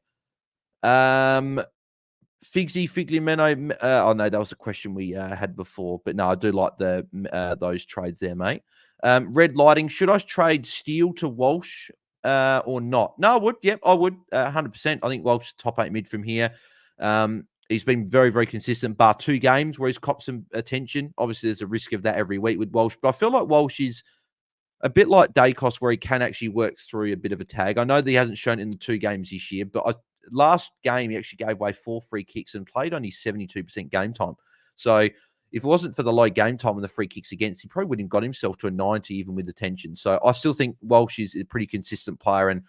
Figley, Menno. Oh, no, that was a question we had before. But no, I do like those trades there, mate. Red Lighting. Should I trade Steele to Walsh or not? No, I would. Yep, I would. 100%. I think Walsh top 8 mid from here. He's been very, very consistent, bar 2 games where he's copped some attention. Obviously, there's a risk of that every week with Walsh, but I feel like Walsh is a bit like Dacos, where he can actually work through a bit of a tag. I know that he hasn't shown it in the 2 games this year, but last game he actually gave away 4 free kicks and played only 72% game time. So if it wasn't for the low game time and the free kicks against, he probably wouldn't have got himself to a 90 even with attention. So I still think Walsh is a pretty consistent player, and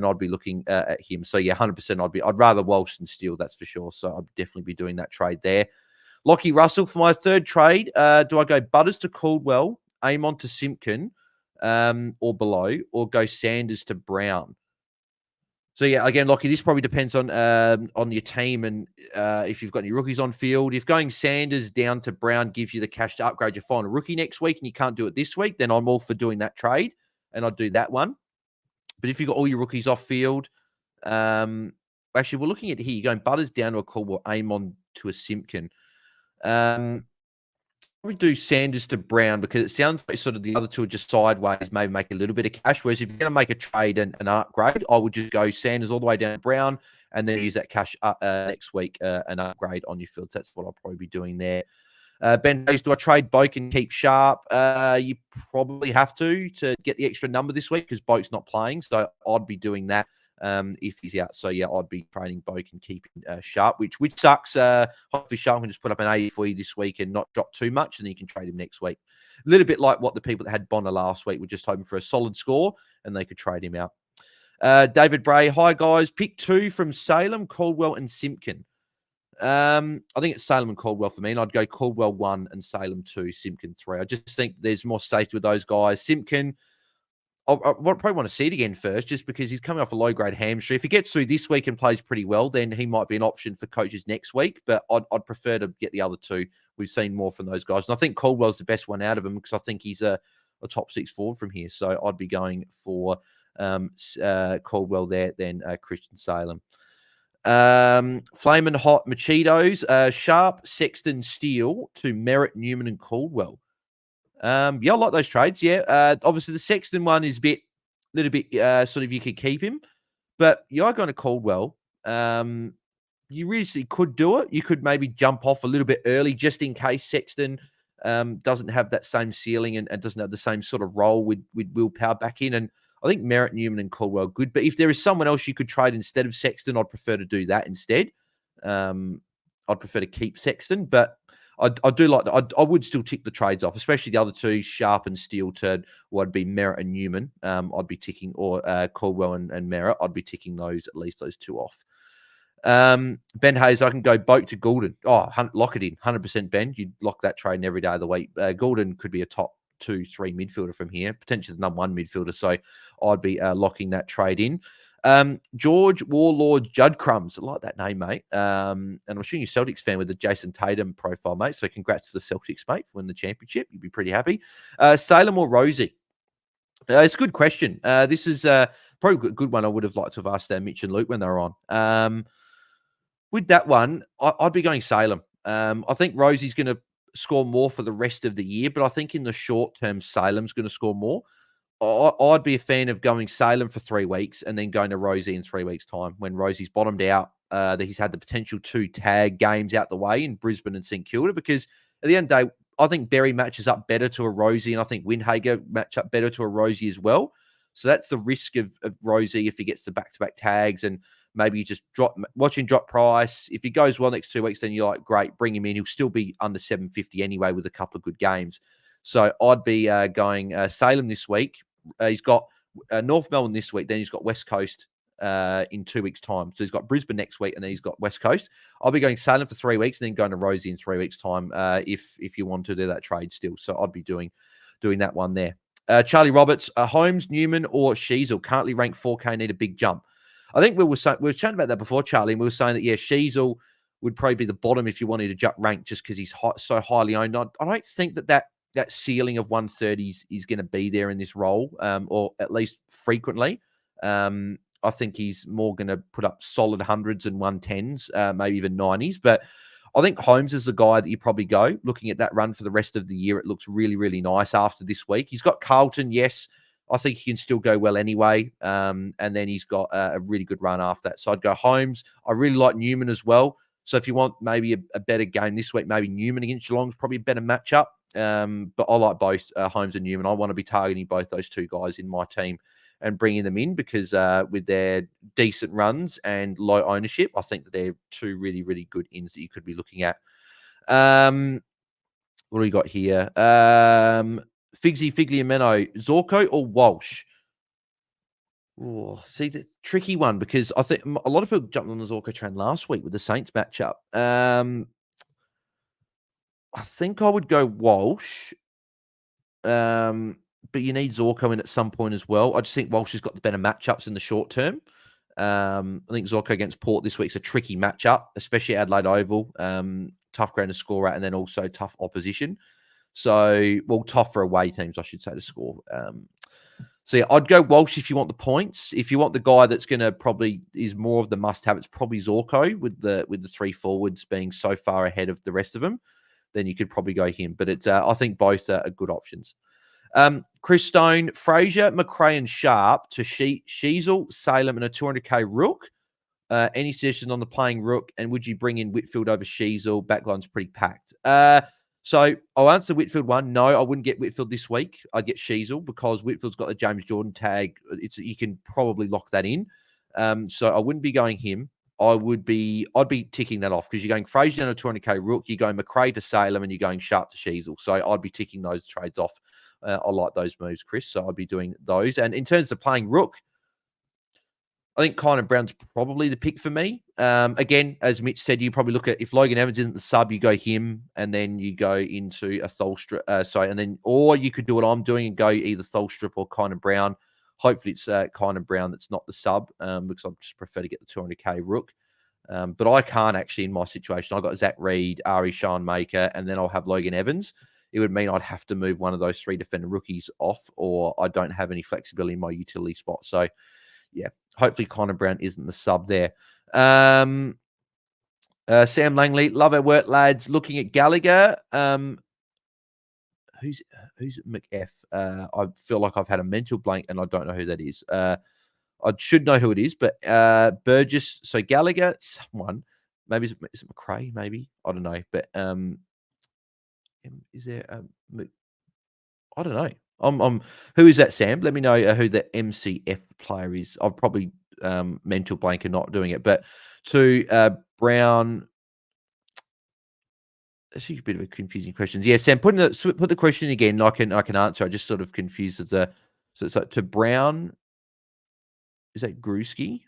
I'd be looking at him. So yeah, 100%. I'd rather Walsh than Steele, that's for sure. So I'd definitely be doing that trade there. Lockie Russell for my third trade. Do I go Butters to Caldwell, Amon to Simpkin, or below, or go Sanders to Brown? So yeah, again, Lockie, this probably depends on your team and if you've got any rookies on field. If going Sanders down to Brown gives you the cash to upgrade your final rookie next week, and you can't do it this week, then I'm all for doing that trade, and I'd do that one. But if you've got all your rookies off field, actually, we're looking at here. You're going Butters down to a Caldwell, Amon to a Simpkin. We do Sanders to Brown, because it sounds like sort of the other two are just sideways, maybe make a little bit of cash. Whereas if you're going to make a trade and an upgrade, I would just go Sanders all the way down to Brown, and then use that cash next week and upgrade on your field. So that's what I'll probably be doing there. Ben Hayes, do I trade Boak and keep Sharp? You probably have to get the extra number this week, because Boak's not playing. So I'd be doing that if he's out. So yeah, I'd be trading Boak and keeping Sharp, which sucks. Hopefully Sharp can just put up an 80 for you this week and not drop too much, and then you can trade him next week. A little bit like what the people that had Bonner last week were just hoping for a solid score, and they could trade him out. David Bray, hi guys. Pick 2 from Salem, Caldwell, and Simpkin. I think it's Salem and Caldwell for me, and I'd go Caldwell 1 and Salem 2, Simpkin 3. I just think there's more safety with those guys. Simpkin, I probably want to see it again first, just because he's coming off a low-grade hamstring. If he gets through this week and plays pretty well, then he might be an option for coaches next week, but I'd prefer to get the other 2. We've seen more from those guys, and I think Caldwell's the best one out of them, because I think he's a top 6 forward from here, so I'd be going for Caldwell there, then Christian Salem. Flamin' Hot Machitos, Sharp, Sexton, Steele to Merritt, Newman, and Caldwell. Yeah, I like those trades. Yeah, obviously the Sexton one is a little bit sort of, you could keep him, but you are going to Caldwell. You really could do it. You could maybe jump off a little bit early, just in case Sexton doesn't have that same ceiling and doesn't have the same sort of role with Will Power back in. And I think Merritt, Newman, and Caldwell are good. But if there is someone else you could trade instead of Sexton, I'd prefer to do that instead. I'd prefer to keep Sexton, but I do like that. I would still tick the trades off, especially the other two, Sharp and Steelton. Would be Merritt and Newman. I'd be ticking, or Caldwell and Merritt. I'd be ticking those, at least those two off. Ben Hayes, I can go Boat to Goulden. Oh, lock it in. 100% Ben. You'd lock that trade in every day of the week. Goulden could be a top 2-3 midfielder from here, potentially the number one midfielder. So I'd be locking that trade in. George Warlord Judd Crumbs. I like that name, mate. And I'm assuming you're a Celtics fan with the Jason Tatum profile, mate. So congrats to the Celtics, mate, for winning the championship. You'd be pretty happy. Salem or Rosie? It's a good question. This is probably a good one. I would have liked to have asked Mitch and Luke when they were on. With that one, I'd be going Salem. I think Rosie's going to score more for the rest of the year, but I think in the short term, Salem's going to score more. I'd be a fan of going Salem for 3 weeks and then going to Rosie in 3 weeks' time when Rosie's bottomed out. That he's had the potential 2 tag games out the way in Brisbane and St Kilda, because at the end of the day, I think Berry matches up better to a Rosie, and I think Windhager match up better to a Rosie as well. So that's the risk of Rosie if he gets to back-to-back tags, and maybe you just watch him drop price. If he goes well next 2 weeks, then you're like, great, bring him in. He'll still be under 750 anyway with a couple of good games. So I'd be going Salem this week. He's got North Melbourne this week. Then he's got West Coast in 2 weeks' time. So he's got Brisbane next week, and then he's got West Coast. I'll be going Salem for 3 weeks, and then going to Rosie in 3 weeks' time if you want to do that trade still. So I'd be doing that one there. Charlie Roberts, Holmes, Newman, or Sheasel currently ranked 4K, need a big jump. I think we were chatting about that before, Charlie, and we were saying that, yeah, Sheasel would probably be the bottom if you wanted to jump rank just because he's so highly owned. I don't think that ceiling of 130s is going to be there in this role, or at least frequently. I think he's more going to put up solid hundreds and 110s, maybe even 90s. But I think Holmes is the guy that you probably go. Looking at that run for the rest of the year, it looks really, really nice after this week. He's got Carlton, yes. I think he can still go well anyway. And then he's got a really good run after that. So I'd go Holmes. I really like Newman as well. So if you want maybe a better game this week, maybe Newman against Geelong is probably a better matchup. But I like both Holmes and Newman. I want to be targeting both those two guys in my team and bringing them in because with their decent runs and low ownership, I think that they're two really, really good ins that you could be looking at. What do we got here? Figley and Menno, Zorko or Walsh? Oh, see, the tricky one because I think a lot of people jumped on the Zorko train last week with the Saints matchup. I think I would go Walsh. But you need Zorko in at some point as well. I just think Walsh has got the better matchups in the short term. I think Zorko against Port this week's a tricky matchup, especially Adelaide Oval. Tough ground to score at, and then also tough opposition. So, well, tough for away teams, I should say, to score. So, yeah, I'd go Walsh if you want the points. If you want the guy that's going to probably is more of the must-have, it's probably Zorko with the 3 forwards being so far ahead of the rest of them. Then you could probably go him. But it's I think both are good options. Chris Stone, Fraser, McRae, and Sharp to Sheasel, Salem, and a 200k Rook. Any suggestion on the playing Rook? And would you bring in Whitfield over Sheasel? Backline's pretty packed. So I'll answer the Whitfield one. No, I wouldn't get Whitfield this week. I'd get Sheasel because Whitfield's got the James Jordan tag. You can probably lock that in. So I wouldn't be going him. I'd be ticking that off because you're going Fraser down to 200k Rook, you're going McRae to Salem, and you're going Sharp to Sheasel. So I'd be ticking those trades off. I like those moves, Chris. So I'd be doing those. And in terms of playing Rook, I think Kynan Brown's probably the pick for me. Again, as Mitch said, you probably look at if Logan Evans isn't the sub, you go him, and then you go into a Tholstrup. Or you could do what I'm doing and go either Tholstrup or Kynan Brown. Hopefully, it's Kynan Brown that's not the sub because I just prefer to get the 200k Rook. But I can't actually in my situation. I've got Zach Reed, Ari Schoenmaker, and then I'll have Logan Evans. It would mean I'd have to move one of those 3 defender rookies off, or I don't have any flexibility in my utility spot. So, yeah, hopefully Kynan Brown isn't the sub there. Sam Langley, love our work, lads. Looking at Gallagher. Who's McF? I feel like I've had a mental blank and I don't know who that is. I should know who it is, but Burgess. So Gallagher, someone. Maybe is it McRae? Maybe I don't know, but is there? I don't know. Who is that, Sam? Let me know who the MCF player is. I've probably mental blank and not doing it. But to Brown, That's a bit of a confusing question. Yeah, Sam, put the question again. I can answer. I just sort of confused as a so to Brown. Is that Gruski?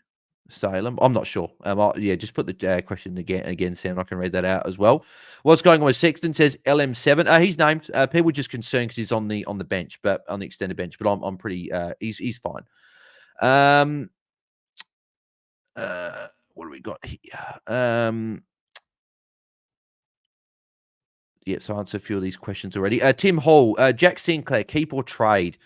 Salem? I'm not sure. Yeah, just put the question again, Sam. I can read that out as well. What's going on with Sexton? Says LM7. He's named. People were just concerned because he's on the bench, but on the extended bench. But I'm pretty. He's fine. What do we got here? Yeah, so I answered a few of these questions already. Tim Hall, Jack Sinclair, keep or trade?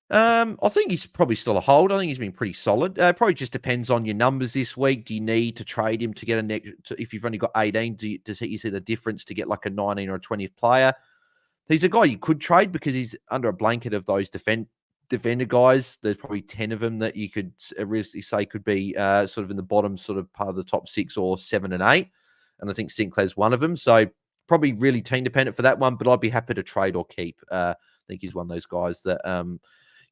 I think he's probably still a hold. I think he's been pretty solid. Probably just depends on your numbers this week. Do you need to trade him to get if you've only got 18, does you see the difference to get like a 19 or a 20th player? He's a guy you could trade because he's under a blanket of those defender guys. There's probably 10 of them that you could really say could be sort of in the bottom sort of part of the top 6 or 7 and 8. And I think Sinclair's one of them. So probably really team dependent for that one, but I'd be happy to trade or keep. I think he's one of those guys that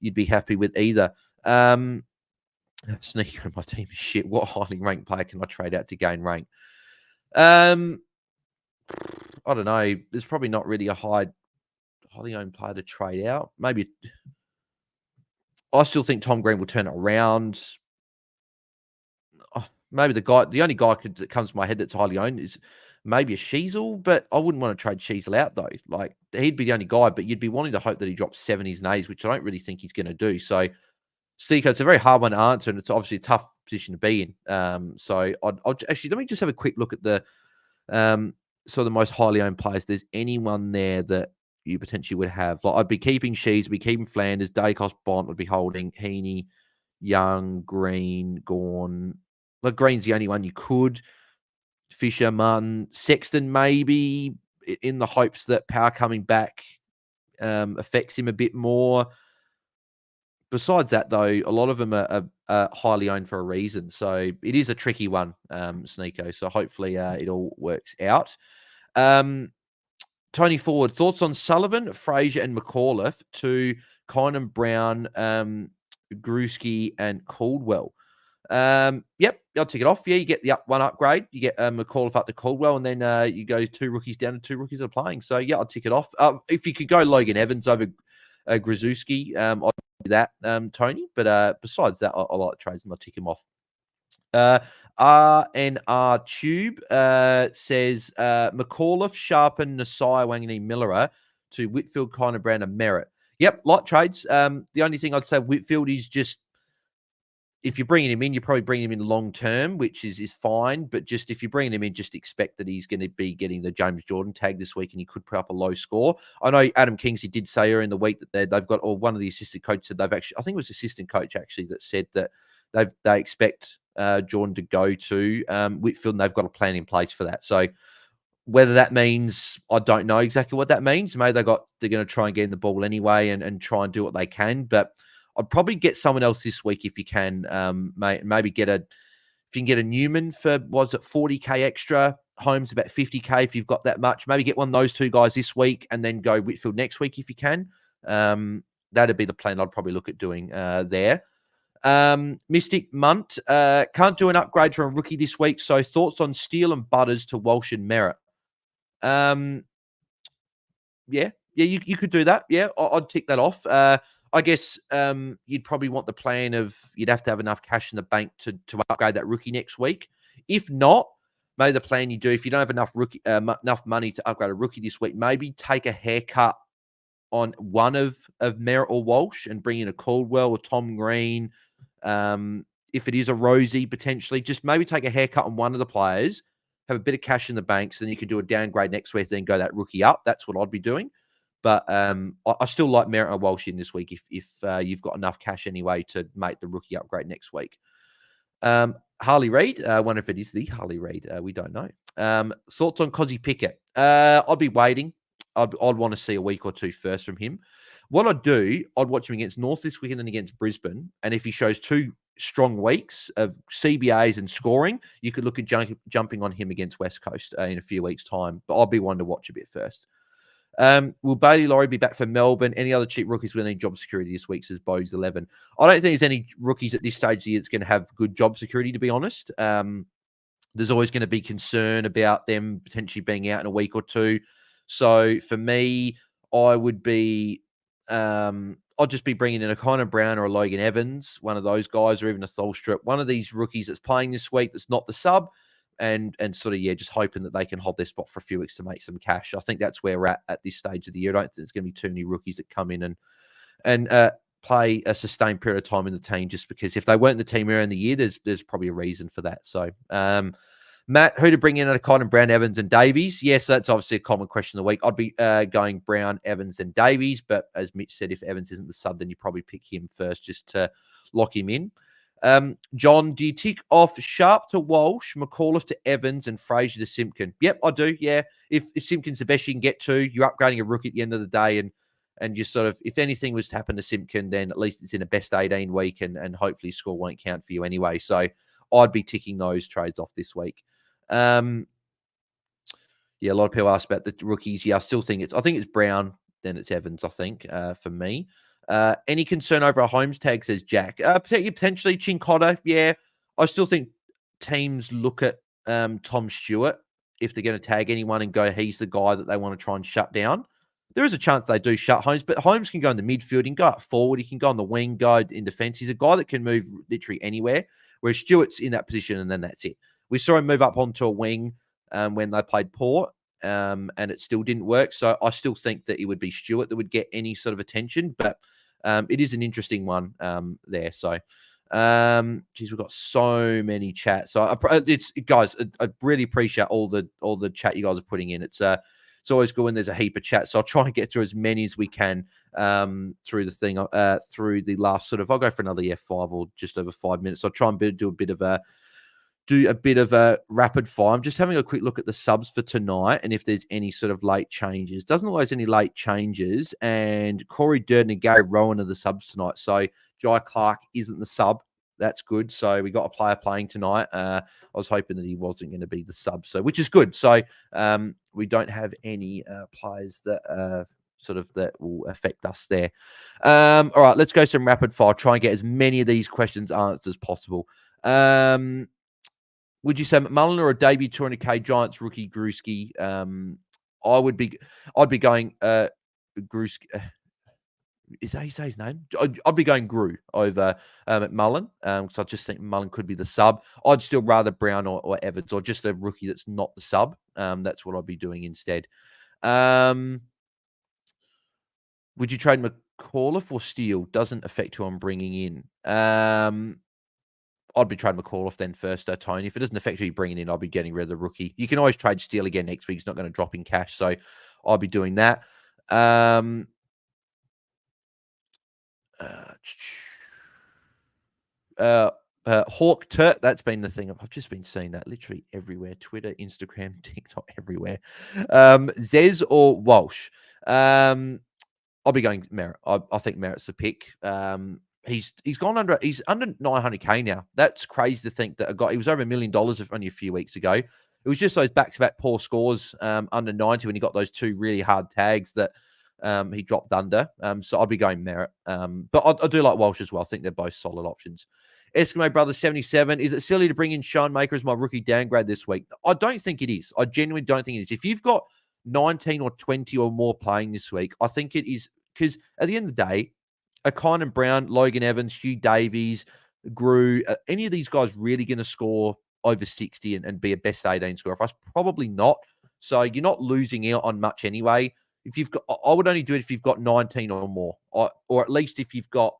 you'd be happy with either. Sneaker in my team is shit. What highly ranked player can I trade out to gain rank? I don't know. There's probably not really a highly owned player to trade out. Maybe I still think Tom Green will turn it around. Maybe the only guy that comes to my head that's highly owned is maybe a Sheasel, but I wouldn't want to trade Sheasel out though. Like he'd be the only guy, but you'd be wanting to hope that he drops 70s and 80s, which I don't really think he's going to do. So, Steeko, it's a very hard one to answer, and it's obviously a tough position to be in. So, I'll actually let me just have a quick look at the sort of the most highly owned players. If there's anyone there that you potentially would have, like I'd be keeping Shees, I'd be keeping Flanders, Dacos, Bont, I'd be holding Heaney, Young, Green, Gorn. Like Green's the only one you could. Fisher, Martin, Sexton, maybe in the hopes that power coming back affects him a bit more. Besides that, though, a lot of them are highly owned for a reason. So it is a tricky one, Sneeko. So hopefully it all works out. Tony Ford, thoughts on Sullivan, Fraser, and McAuliffe to Kynan Brown, Gruski, and Caldwell. Yep, I'll tick it off. Yeah, you get the one upgrade. You get McAuliffe up to Caldwell, and then you go 2 rookies down and 2 rookies are playing. So yeah, I'll tick it off. If you could go Logan Evans over Grzuski, I'd do that, Tony. But besides that, I like trades and I'll tick him off. RNR Tube says McAuliffe, Sharpen, Nasai, Wangani, Miller to Whitfield, Kynan Brown, and Merritt. Yep, light trades. The only thing I'd say Whitfield is just if you're bringing him in, you're probably bringing him in long term, which is fine. But just if you're bringing him in, just expect that he's going to be getting the James Jordan tag this week, and he could put up a low score. I know Adam Kingsley did say earlier in the week that they've got, or one of the assistant coaches said they've actually, I think it was assistant coach actually that said that they expect Jordan to go to Whitfield, and they've got a plan in place for that. So whether that means, I don't know exactly what that means. Maybe they're going to try and get in the ball anyway and try and do what they can, but I'd probably get someone else this week if you can. Maybe if you can get a Newman for, was it 40K extra? Holmes about 50K if you've got that much. Maybe get one of those 2 guys this week and then go Whitfield next week if you can. That'd be the plan I'd probably look at doing there. Mystic Munt, can't do an upgrade from a rookie this week. So thoughts on Steele and Butters to Walsh and Merritt? Yeah, you could do that. Yeah, I'd tick that off. I guess you'd probably want the plan of you'd have to have enough cash in the bank to upgrade that rookie next week. If not, maybe the plan you do, if you don't have enough money to upgrade a rookie this week, maybe take a haircut on one of Merritt or Walsh and bring in a Caldwell or Tom Green. If it is a Rosie, potentially, just maybe take a haircut on one of the players, have a bit of cash in the bank, so then you can do a downgrade next week, then go that rookie up. That's what I'd be doing. But I still like Merritt and Walsh in this week if you've got enough cash anyway to make the rookie upgrade next week. Harley Reid, I wonder if it is the Harley Reid. We don't know. Thoughts on Cozzy Pickett? I'd be waiting. I'd want to see a week or 2 first from him. What I'd do, I'd watch him against North this week and then against Brisbane. And if he shows 2 strong weeks of CBAs and scoring, you could look at jumping on him against West Coast in a few weeks' time. But I'll be one to watch a bit first. Will Bailey Laurie be back for Melbourne? Any other cheap rookies with any job security this week, says Bows 11. I don't think there's any rookies at this stage that's going to have good job security, to be honest. there's always going to be concern about them potentially being out in a week or two. So for me, I would be, I'll just be bringing in a Connor Brown or a Logan Evans, one of those guys, or even a Tholstrup, one of these rookies that's playing this week that's not the sub, and sort of just hoping that they can hold their spot for a few weeks to make some cash. I think that's where we're at this stage of the year. I don't think there's going to be too many rookies that come in and play a sustained period of time in the team, just because if they weren't in the team around the year, there's probably a reason for that. So, Matt, who to bring in at a Cotton, Brown, Evans, and Davies? Yes, that's obviously a common question of the week. I'd be going Brown, Evans, and Davies, but as Mitch said, if Evans isn't the sub, then you probably pick him first just to lock him in. John, do you tick off Sharp to Walsh, McAuliffe to Evans, and Fraser to Simpkin? Yep, I do. Yeah, if Simpkin's the best you can get to, you're upgrading a rookie at the end of the day, and just sort of, if anything was to happen to Simpkin, then at least it's in a best 18 week, and hopefully score won't count for you anyway. So I'd be ticking those trades off this week. Yeah, a lot of people asked about the rookies. Yeah, I think it's Brown, then it's Evans, I think, for me. Any concern over a Holmes tag, says Jack? Potentially Chincotta. Yeah, I still think teams look at Tom Stewart if they're going to tag anyone and go, he's the guy that they want to try and shut down. There is a chance they do shut Holmes, but Holmes can go in the midfield, he can go up forward, he can go on the wing, go in defense. He's a guy that can move literally anywhere, whereas Stewart's in that position and then that's it. We saw him move up onto a wing when they played Port, and it still didn't work. So I still think that it would be Stewart that would get any sort of attention, but it is an interesting one there. So, geez, we've got so many chats. So, guys, I really appreciate all the chat you guys are putting in. It's always good when there's a heap of chats. So I'll try and get through as many as we can through the thing, through the last sort of, I'll go for another 5 or just over 5 minutes. I'll try and do a bit of a rapid fire. I'm just having a quick look at the subs for tonight and if there's any sort of late changes. Doesn't look like there's any late changes. And Corey Durden and Gary Rowan are the subs tonight. So Jai Clark isn't the sub. That's good. So we got a player playing tonight. I was hoping that he wasn't going to be the sub, so which is good. So we don't have any players that that will affect us there. All right, let's go some rapid fire. Try and get as many of these questions answered as possible. Would you say McMullen or a debut 200k Giants rookie Gruski? I'd be going Gruski. Is that how you say his name? I'd be going Gru over McMullen because I just think McMullen could be the sub. I'd still rather Brown or Evans or just a rookie that's not the sub. That's what I'd be doing instead. Would you trade McAuliffe or Steele? Doesn't affect who I'm bringing in. I'd be trading McAuliffe then first, Tony. If it doesn't affect who you're bringing in, I'll be getting rid of the rookie. You can always trade Steele again next week. He's not going to drop in cash, so I'll be doing that. Hawk Turt, that's been the thing. I've just been seeing that literally everywhere. Twitter, Instagram, TikTok, everywhere. Zez or Walsh? I'll be going Merritt. I think Merritt's the pick. He's under 900k now. That's crazy to think that he was over $1 million only a few weeks ago. It was just those back-to-back poor scores under 90 when he got those two really hard tags that he dropped under. So I'll be going Merritt. But I do like Walsh as well. I think they're both solid options. Eskimo Brothers 77. Is it silly to bring in Sean Maker as my rookie downgrade this week? I don't think it is. I genuinely don't think it is. If you've got 19 or 20 or more playing this week, I think it is, because at the end of the day, Kynan Brown, Logan Evans, Hugh Davies, Gru, any of these guys really going to score over 60 and be a best 18 scorer for us? Probably not. So you're not losing out on much anyway. If you've got, I would only do it if you've got 19 or more, or at least if you've got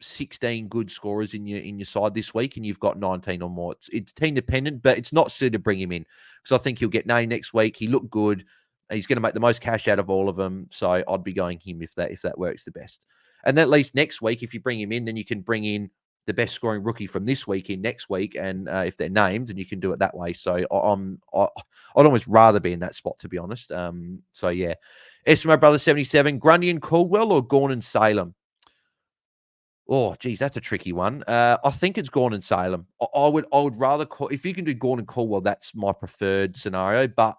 16 good scorers in your side this week and you've got 19 or more. It's team dependent, but it's not silly to bring him in because I think he'll get named next week. He looked good. He's going to make the most cash out of all of them. So I'd be going him if that works the best. And then at least next week, if you bring him in, then you can bring in the best scoring rookie from this week in next week. And if they're named, and you can do it that way. So I'd almost rather be in that spot, to be honest. So yeah. Eskimo Brother 77, Grundy and Caldwell or Gorn and Salem? Oh, geez, that's a tricky one. I think it's Gorn and Salem. I would rather if you can do Gorn and Caldwell, that's my preferred scenario. But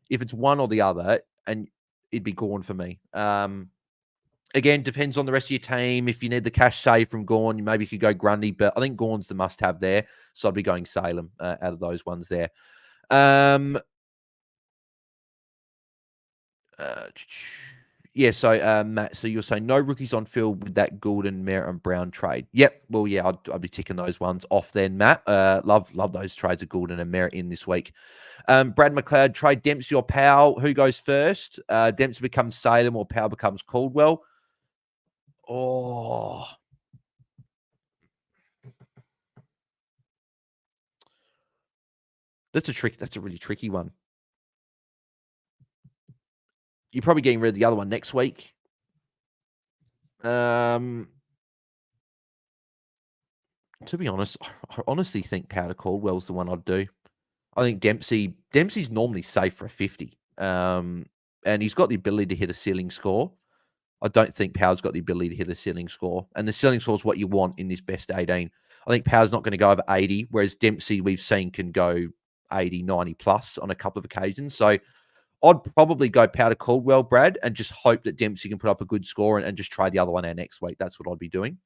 if it's one or the other, and it'd be Gorn for me. Again, depends on the rest of your team. If you need the cash save from Gawn, you maybe could go Grundy, but I think Gawn's the must-have there. So I'd be going Salem out of those ones there. Yeah, so Matt, so you're saying no rookies on field with that Goulden, Merritt, and Brown trade. Yep. Well, yeah, I'd be ticking those ones off then, Matt. Love those trades of Goulden and Merritt in this week. Brad McLeod, trade Dempsey or Powell. Who goes first? Dempsey becomes Salem or Powell becomes Caldwell. Oh, that's a really tricky one. You're probably getting rid of the other one next week. To be honest, I honestly think Powder Caldwell's the one I'd do. I think Dempsey's normally safe for a 50. And he's got the ability to hit a ceiling score. I don't think Power's got the ability to hit a ceiling score. And the ceiling score is what you want in this best 18. I think Power's not going to go over 80, whereas Dempsey we've seen can go 80, 90 plus on a couple of occasions. So I'd probably go Powder Caldwell, Brad, and just hope that Dempsey can put up a good score and just try the other one out next week. That's what I'd be doing.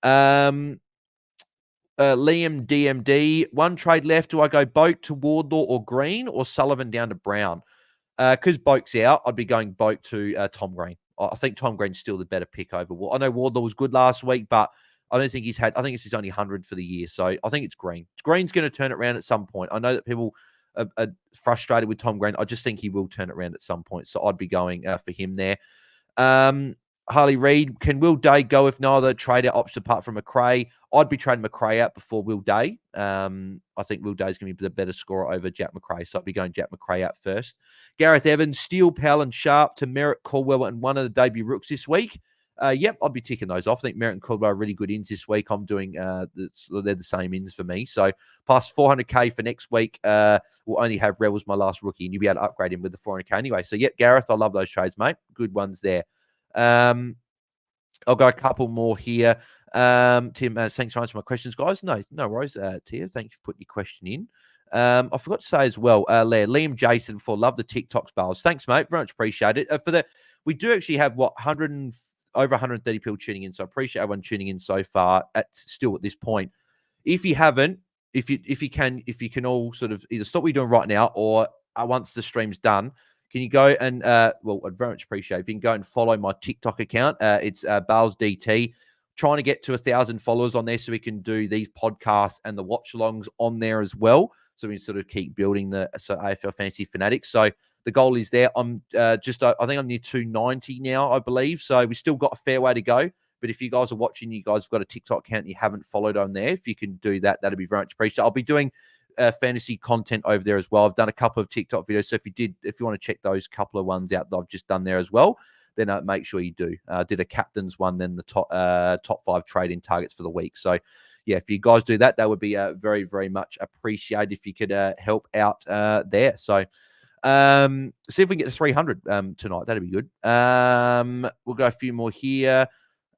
Liam DMD, one trade left. Do I go Boat to Wardlaw or Green or Sullivan down to Brown? Because Boat's out, I'd be going Boat to Tom Green. I think Tom Green's still the better pick over. I know Wardlaw was good last week, but I don't think I think it's his only 100 for the year. So I think it's Green. Green's going to turn it around at some point. I know that people are frustrated with Tom Green. I just think he will turn it around at some point. So I'd be going for him there. Harley Reid, can Will Day go if no other trader opts apart from McRae? I'd be trading McRae out before Will Day. I think Will Day is going to be the better scorer over Jack McRae, so I'd be going Jack McRae out first. Gareth Evans, Steele, Powell, and Sharp to Merritt, Caldwell, and one of the debut rooks this week. Yep, I'd be ticking those off. I think Merritt and Caldwell are really good ins this week. I'm doing they're the same ins for me. So past 400k for next week. We'll only have Rebels, my last rookie, and you'll be able to upgrade him with the 400k anyway. So yep, Gareth, I love those trades, mate. Good ones there. I'll go a couple more here. Tim, thanks for answering my questions, guys. No worries, Tia. Thank you for putting your question in. I forgot to say as well, Liam Jason for love the TikToks bars. Thanks, mate. Very much appreciate it. We do actually have over 130 people tuning in, so I appreciate everyone tuning in so far. At this point, if you haven't, if you can all sort of either stop what you're doing right now or once the stream's done. Can you go and, I'd very much appreciate it if you can go and follow my TikTok account. It's Bales DT. Trying to get to 1,000 followers on there so we can do these podcasts and the watch-alongs on there as well. So we sort of keep building the AFL Fantasy Fanatics. So the goal is there. I think I'm near 290 now, I believe. So we still got a fair way to go. But if you guys are watching, you guys have got a TikTok account and you haven't followed on there, if you can do that, that'd be very much appreciated. I'll be doing fantasy content over there as well. I've done a couple of TikTok videos. So if you want to check those couple of ones out that I've just done there as well, then make sure you do. Did a captain's one, then the top 5 trading targets for the week. So yeah, if you guys do that, that would be very, very much appreciated if you could help out there. So see if we can get to 300 tonight. That'd be good. We'll go a few more here.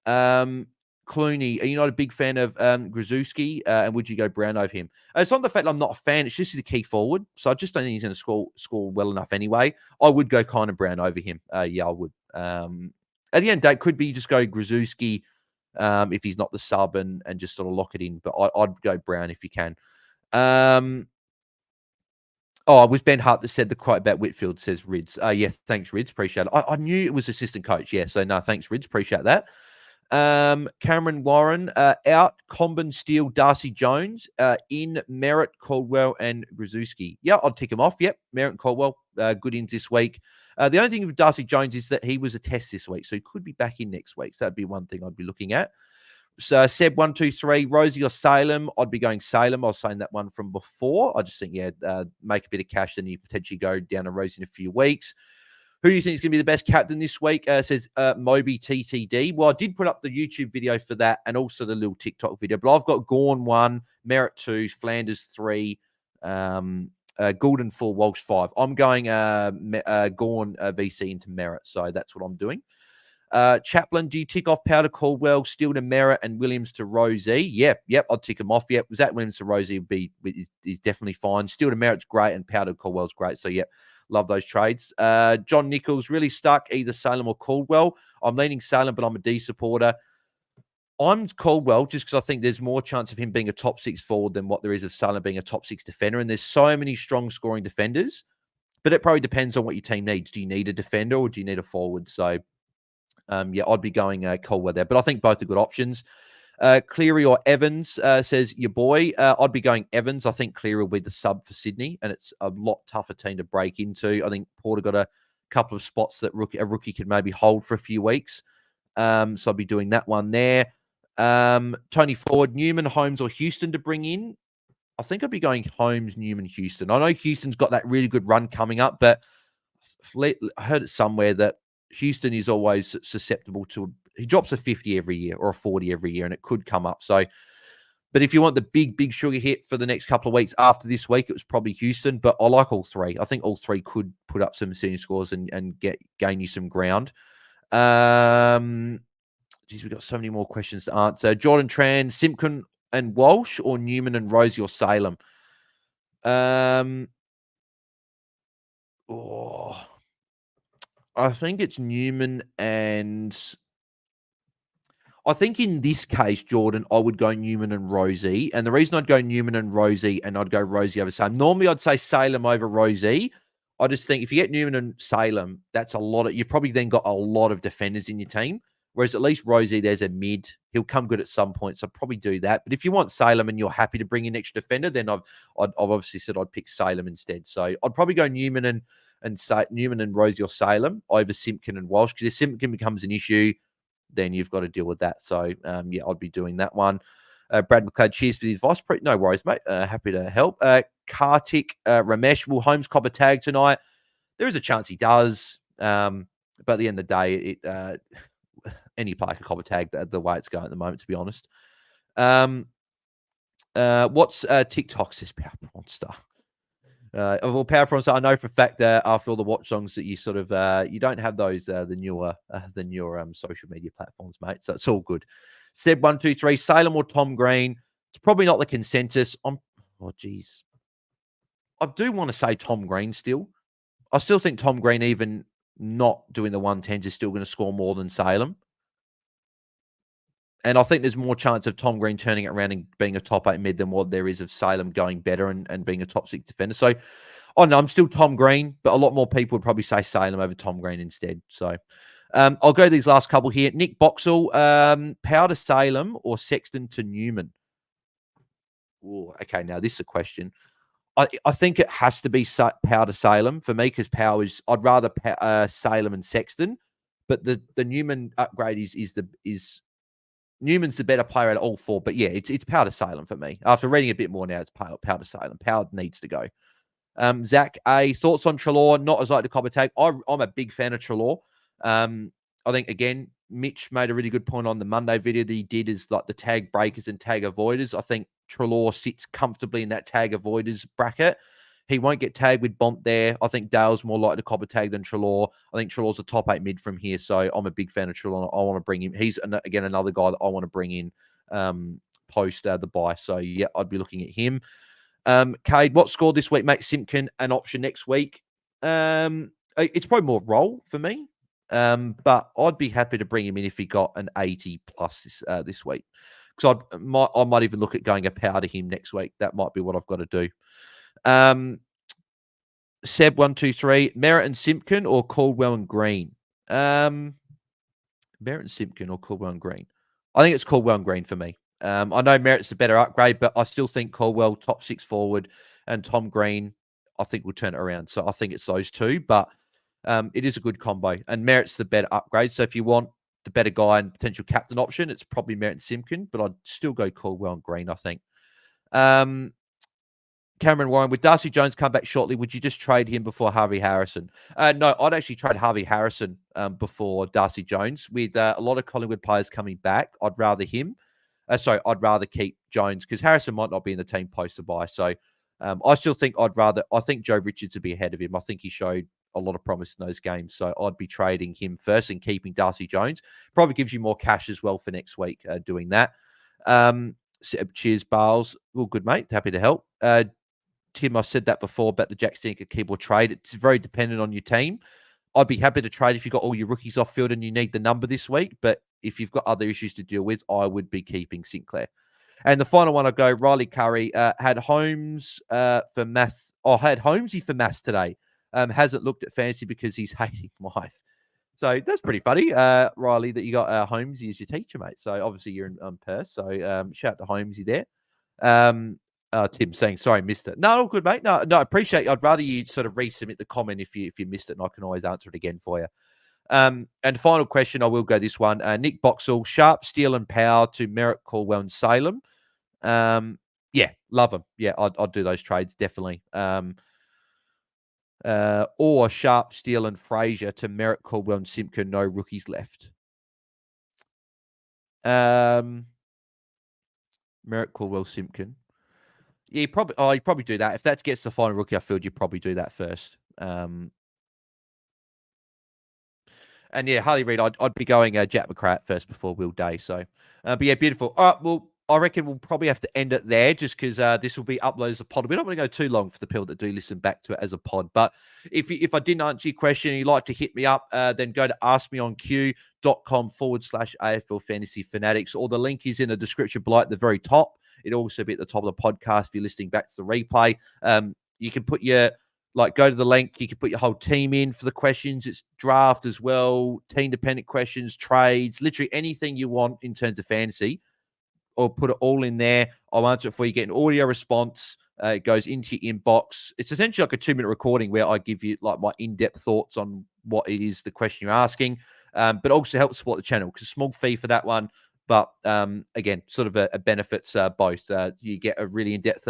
Clooney, are you not a big fan of Grzuski? And would you go Brown over him? It's not the fact I'm not a fan. It's just he's a key forward. So I just don't think he's going to score well enough anyway. I would go kind of Brown over him. Yeah, I would. At the end of the day, it could be just go Grzuski if he's not the sub and just sort of lock it in. But I'd go Brown if you can. It was Ben Hart that said the quote about Whitfield, says Rids. Yeah, thanks, Rids. Appreciate it. I knew it was assistant coach. Yeah, so no, thanks, Rids. Appreciate that. Cameron Warren, out, Comben, Steele, Darcy Jones, in Merritt, Caldwell, and Grzuski. Yeah, I'd tick him off. Yep, Merritt and Caldwell, good ins this week. The only thing with Darcy Jones is that he was a test this week, so he could be back in next week. So that'd be one thing I'd be looking at. So Seb, 1, 2, 3, Rosie or Salem. I'd be going Salem. I was saying that one from before. I just think, make a bit of cash, then you potentially go down to Rosie in a few weeks. Who do you think is going to be the best captain this week? Says Moby TTD. Well, I did put up the YouTube video for that and also the little TikTok video, but I've got Gawn 1, Merritt 2, Flanders 3, Goulden 4, Walsh 5. I'm going Gawn VC into Merritt, so that's what I'm doing. Chaplin, do you tick off Powder Caldwell, Steele to Merritt, and Williams to Rosie? Yep, I'd tick them off. Yep, Zach Williams to Rosie is definitely fine. Steele to Merritt's great, and Powder Caldwell's great. So, yep, love those trades. John Nichols, really stuck either Salem or Caldwell. I'm leaning Salem, but I'm a D supporter. I'm Caldwell just because I think there's more chance of him being a top 6 forward than what there is of Salem being a top 6 defender. And there's so many strong scoring defenders, but it probably depends on what your team needs. Do you need a defender or do you need a forward? So, yeah, I'd be going Caldwell there, but I think both are good options. Cleary or Evans, says your boy. I'd be going Evans. I think Cleary will be the sub for Sydney, and it's a lot tougher team to break into. I think Porter got a couple of spots that a rookie could maybe hold for a few weeks. So I'd be doing that one there. Tony Ford, Newman, Holmes, or Houston to bring in. I think I'd be going Holmes, Newman, Houston. I know Houston's got that really good run coming up, but I heard it somewhere that Houston is always susceptible to, he drops a 50 every year or a 40 every year, and it could come up. So, but if you want the big sugar hit for the next couple of weeks after this week, it was probably Houston, but I like all three. I think all three could put up some senior scores and gain you some ground. Geez, we've got so many more questions to answer. Jordan Tran, Simpkin and Walsh, or Newman and Rosie or Salem? I think it's Newman and... I think in this case, Jordan, I would go Newman and Rosie. And the reason I'd go Newman and Rosie and I'd go Rosie over Salem. Normally, I'd say Salem over Rosie. I just think if you get Newman and Salem, that's a lot of... You've probably then got a lot of defenders in your team. Whereas at least Rosie, there's a mid. He'll come good at some point, so I'd probably do that. But if you want Salem and you're happy to bring in extra defender, then I've obviously said I'd pick Salem instead. So I'd probably go Newman and Rosie or Salem over Simpkin and Walsh. Because if Simpkin becomes an issue, then you've got to deal with that. So yeah, I'd be doing that one. Brad McLeod, cheers for the advice. No worries, mate. Happy to help. Kartik, Ramesh, will Holmes cop a tag tonight? There is a chance he does. But at the end of the day, any player can cop a tag the way it's going at the moment, to be honest. What's TikTok, says Power Prawn Star? Well, Power Prawn Star, I know for a fact that after all the watch songs that you sort of you don't have those the newer social media platforms, mate. So it's all good. Seb 123, Salem or Tom Green? It's probably not the consensus. I do want to say Tom Green still. I still think Tom Green, even not doing the 110s, is still going to score more than Salem. And I think there's more chance of Tom Green turning it around and being a top 8 mid than what there is of Salem going better and being a top 6 defender. So, I'm still Tom Green, but a lot more people would probably say Salem over Tom Green instead. So, I'll go these last couple here. Nick Boxall, Power to Salem or Sexton to Newman? Ooh, okay, now this is a question. I think it has to be Power to Salem for me, because Power is... I'd rather Salem and Sexton, but the Newman upgrade is Newman's the better player out of all four, but yeah, it's Power to Salem for me. After reading a bit more now, it's Power to Salem. Power needs to go. Zach, thoughts on Treloar? Not as like to cop a tag. I'm a big fan of Treloar. I think, again, Mitch made a really good point on the Monday video that he did, is like the tag breakers and tag avoiders. I think Treloar sits comfortably in that tag avoiders bracket. He won't get tagged with Bont there. I think Dale's more likely to cop a tag than Treloar. I think Treloar's a top 8 mid from here, so I'm a big fan of Treloar. I want to bring him. He's, again, another guy that I want to bring in post the bye. So, yeah, I'd be looking at him. Cade, what score this week makes Simpkin an option next week? It's probably more role for me, but I'd be happy to bring him in if he got an 80 plus this week. Because I might even look at going a power to him next week. That might be what I've got to do. Seb 123, Merritt and Simpkin or Caldwell and Green? Merritt and Simpkin or Caldwell and Green? I think it's Caldwell and Green for me. I know Merritt's a better upgrade, but I still think Caldwell top 6 forward and Tom Green, I think, will turn it around. So I think it's those two, but it is a good combo, and Merritt's the better upgrade. So if you want the better guy and potential captain option, it's probably Merritt and Simpkin, but I'd still go Caldwell and Green, I think. Cameron Warren, with Darcy Jones come back shortly, would you just trade him before Harvey Harrison? No, I'd actually trade Harvey Harrison before Darcy Jones. With a lot of Collingwood players coming back, I'd rather him. I'd rather keep Jones, because Harrison might not be in the team post the bye. So I still think I think Joe Richards would be ahead of him. I think he showed a lot of promise in those games. So I'd be trading him first and keeping Darcy Jones. Probably gives you more cash as well for next week doing that. Cheers, Bales. Well, good, mate. Happy to help. Tim, I said that before about the Jack Stinker keyboard trade. It's very dependent on your team. I'd be happy to trade if you've got all your rookies off field and you need the number this week. But if you've got other issues to deal with, I would be keeping Sinclair. And the final one I go, Riley Curry had Holmes for maths. Oh, had Holmesy for maths today. Hasn't looked at fantasy because he's hating life. So that's pretty funny, Riley, that you got Holmesy as your teacher, mate. So obviously you're in Perth. So shout out to Holmesy there. Tim saying, sorry, missed it. No, all good, mate. No, I appreciate it. I'd rather you sort of resubmit the comment if you missed it, and I can always answer it again for you. And the final question, I will go this one. Nick Boxall, Sharp, Steele, and Power to Merritt, Caldwell, and Salem. Yeah, love them. Yeah, I'd do those trades, definitely. Or Sharp, Steele, and Fraser to Merritt, Caldwell, and Simpkin. No rookies left. Merritt, Caldwell, Simpkin. Yeah, you probably do that. If that gets the final rookie off field, you probably do that first. And yeah, Harley Reid, I'd be going Jack McCrath first before Will Day. So, but yeah, beautiful. All right, well, I reckon we'll probably have to end it there just because this will be uploaded as a pod. We don't want to go too long for the people that do listen back to it as a pod. But if I didn't answer your question and you'd like to hit me up, then go to askmeonq.com/AFL Fantasy Fanatics, or the link is in the description below at the very top. It'll also be at the top of the podcast if you're listening back to the replay. You can put go to the link. You can put your whole team in for the questions. It's draft as well, team-dependent questions, trades, literally anything you want in terms of fantasy, or put it all in there. I'll answer it for you. Get an audio response. It goes into your inbox. It's essentially like a 2-minute recording where I give you like my in-depth thoughts on what it is, the question you're asking, but also help support the channel because small fee for that one. But again, sort of a benefits both. You get a really in-depth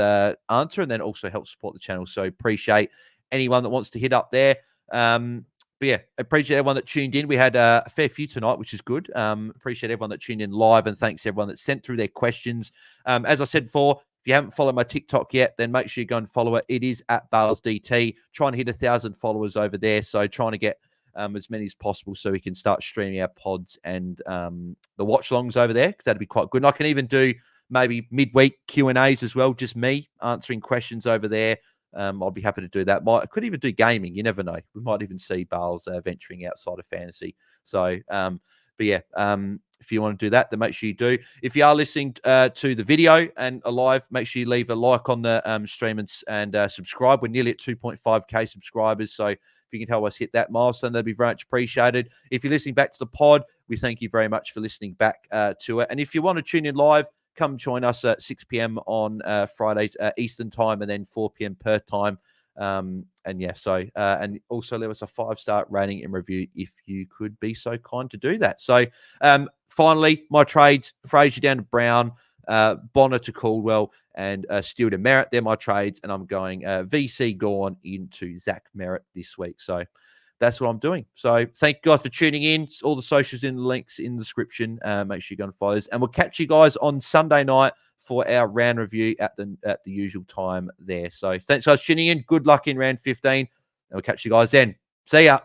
answer and then also help support the channel. So appreciate anyone that wants to hit up there. But yeah, appreciate everyone that tuned in. We had a fair few tonight, which is good. Appreciate everyone that tuned in live, and thanks to everyone that sent through their questions. As I said before, if you haven't followed my TikTok yet, then make sure you go and follow it. It is at BalesDT. Trying to hit 1,000 followers over there. So trying to get as many as possible so we can start streaming our pods and the watch-alongs over there because that'd be quite good. And I can even do maybe midweek Q&As as well, just me answering questions over there. I'll be happy to do that. I could even do gaming. You never know. We might even see Bales venturing outside of fantasy. So, but yeah, if you want to do that, then make sure you do. If you are listening to the video and live, make sure you leave a like on the stream and subscribe. We're nearly at 2.5k subscribers. So if you can help us hit that milestone, that'd be very much appreciated. If you're listening back to the pod, we thank you very much for listening back to it. And if you want to tune in live, come join us at 6 p.m. on Fridays Eastern time and then 4 p.m. Perth time. And yeah, so and also leave us a 5-star rating and review if you could be so kind to do that. So finally, my trades: Fraser down to Brown, Bonner to Caldwell, and Steele to Merritt. They're my trades, and I'm going VC Gorn into Zach Merritt this week. So that's what I'm doing. So thank you guys for tuning in. All the socials in the links in the description. Make sure you go and follow us. And we'll catch you guys on Sunday night for our round review at the usual time there. So thanks guys for tuning in. Good luck in round 15. And we'll catch you guys then. See ya.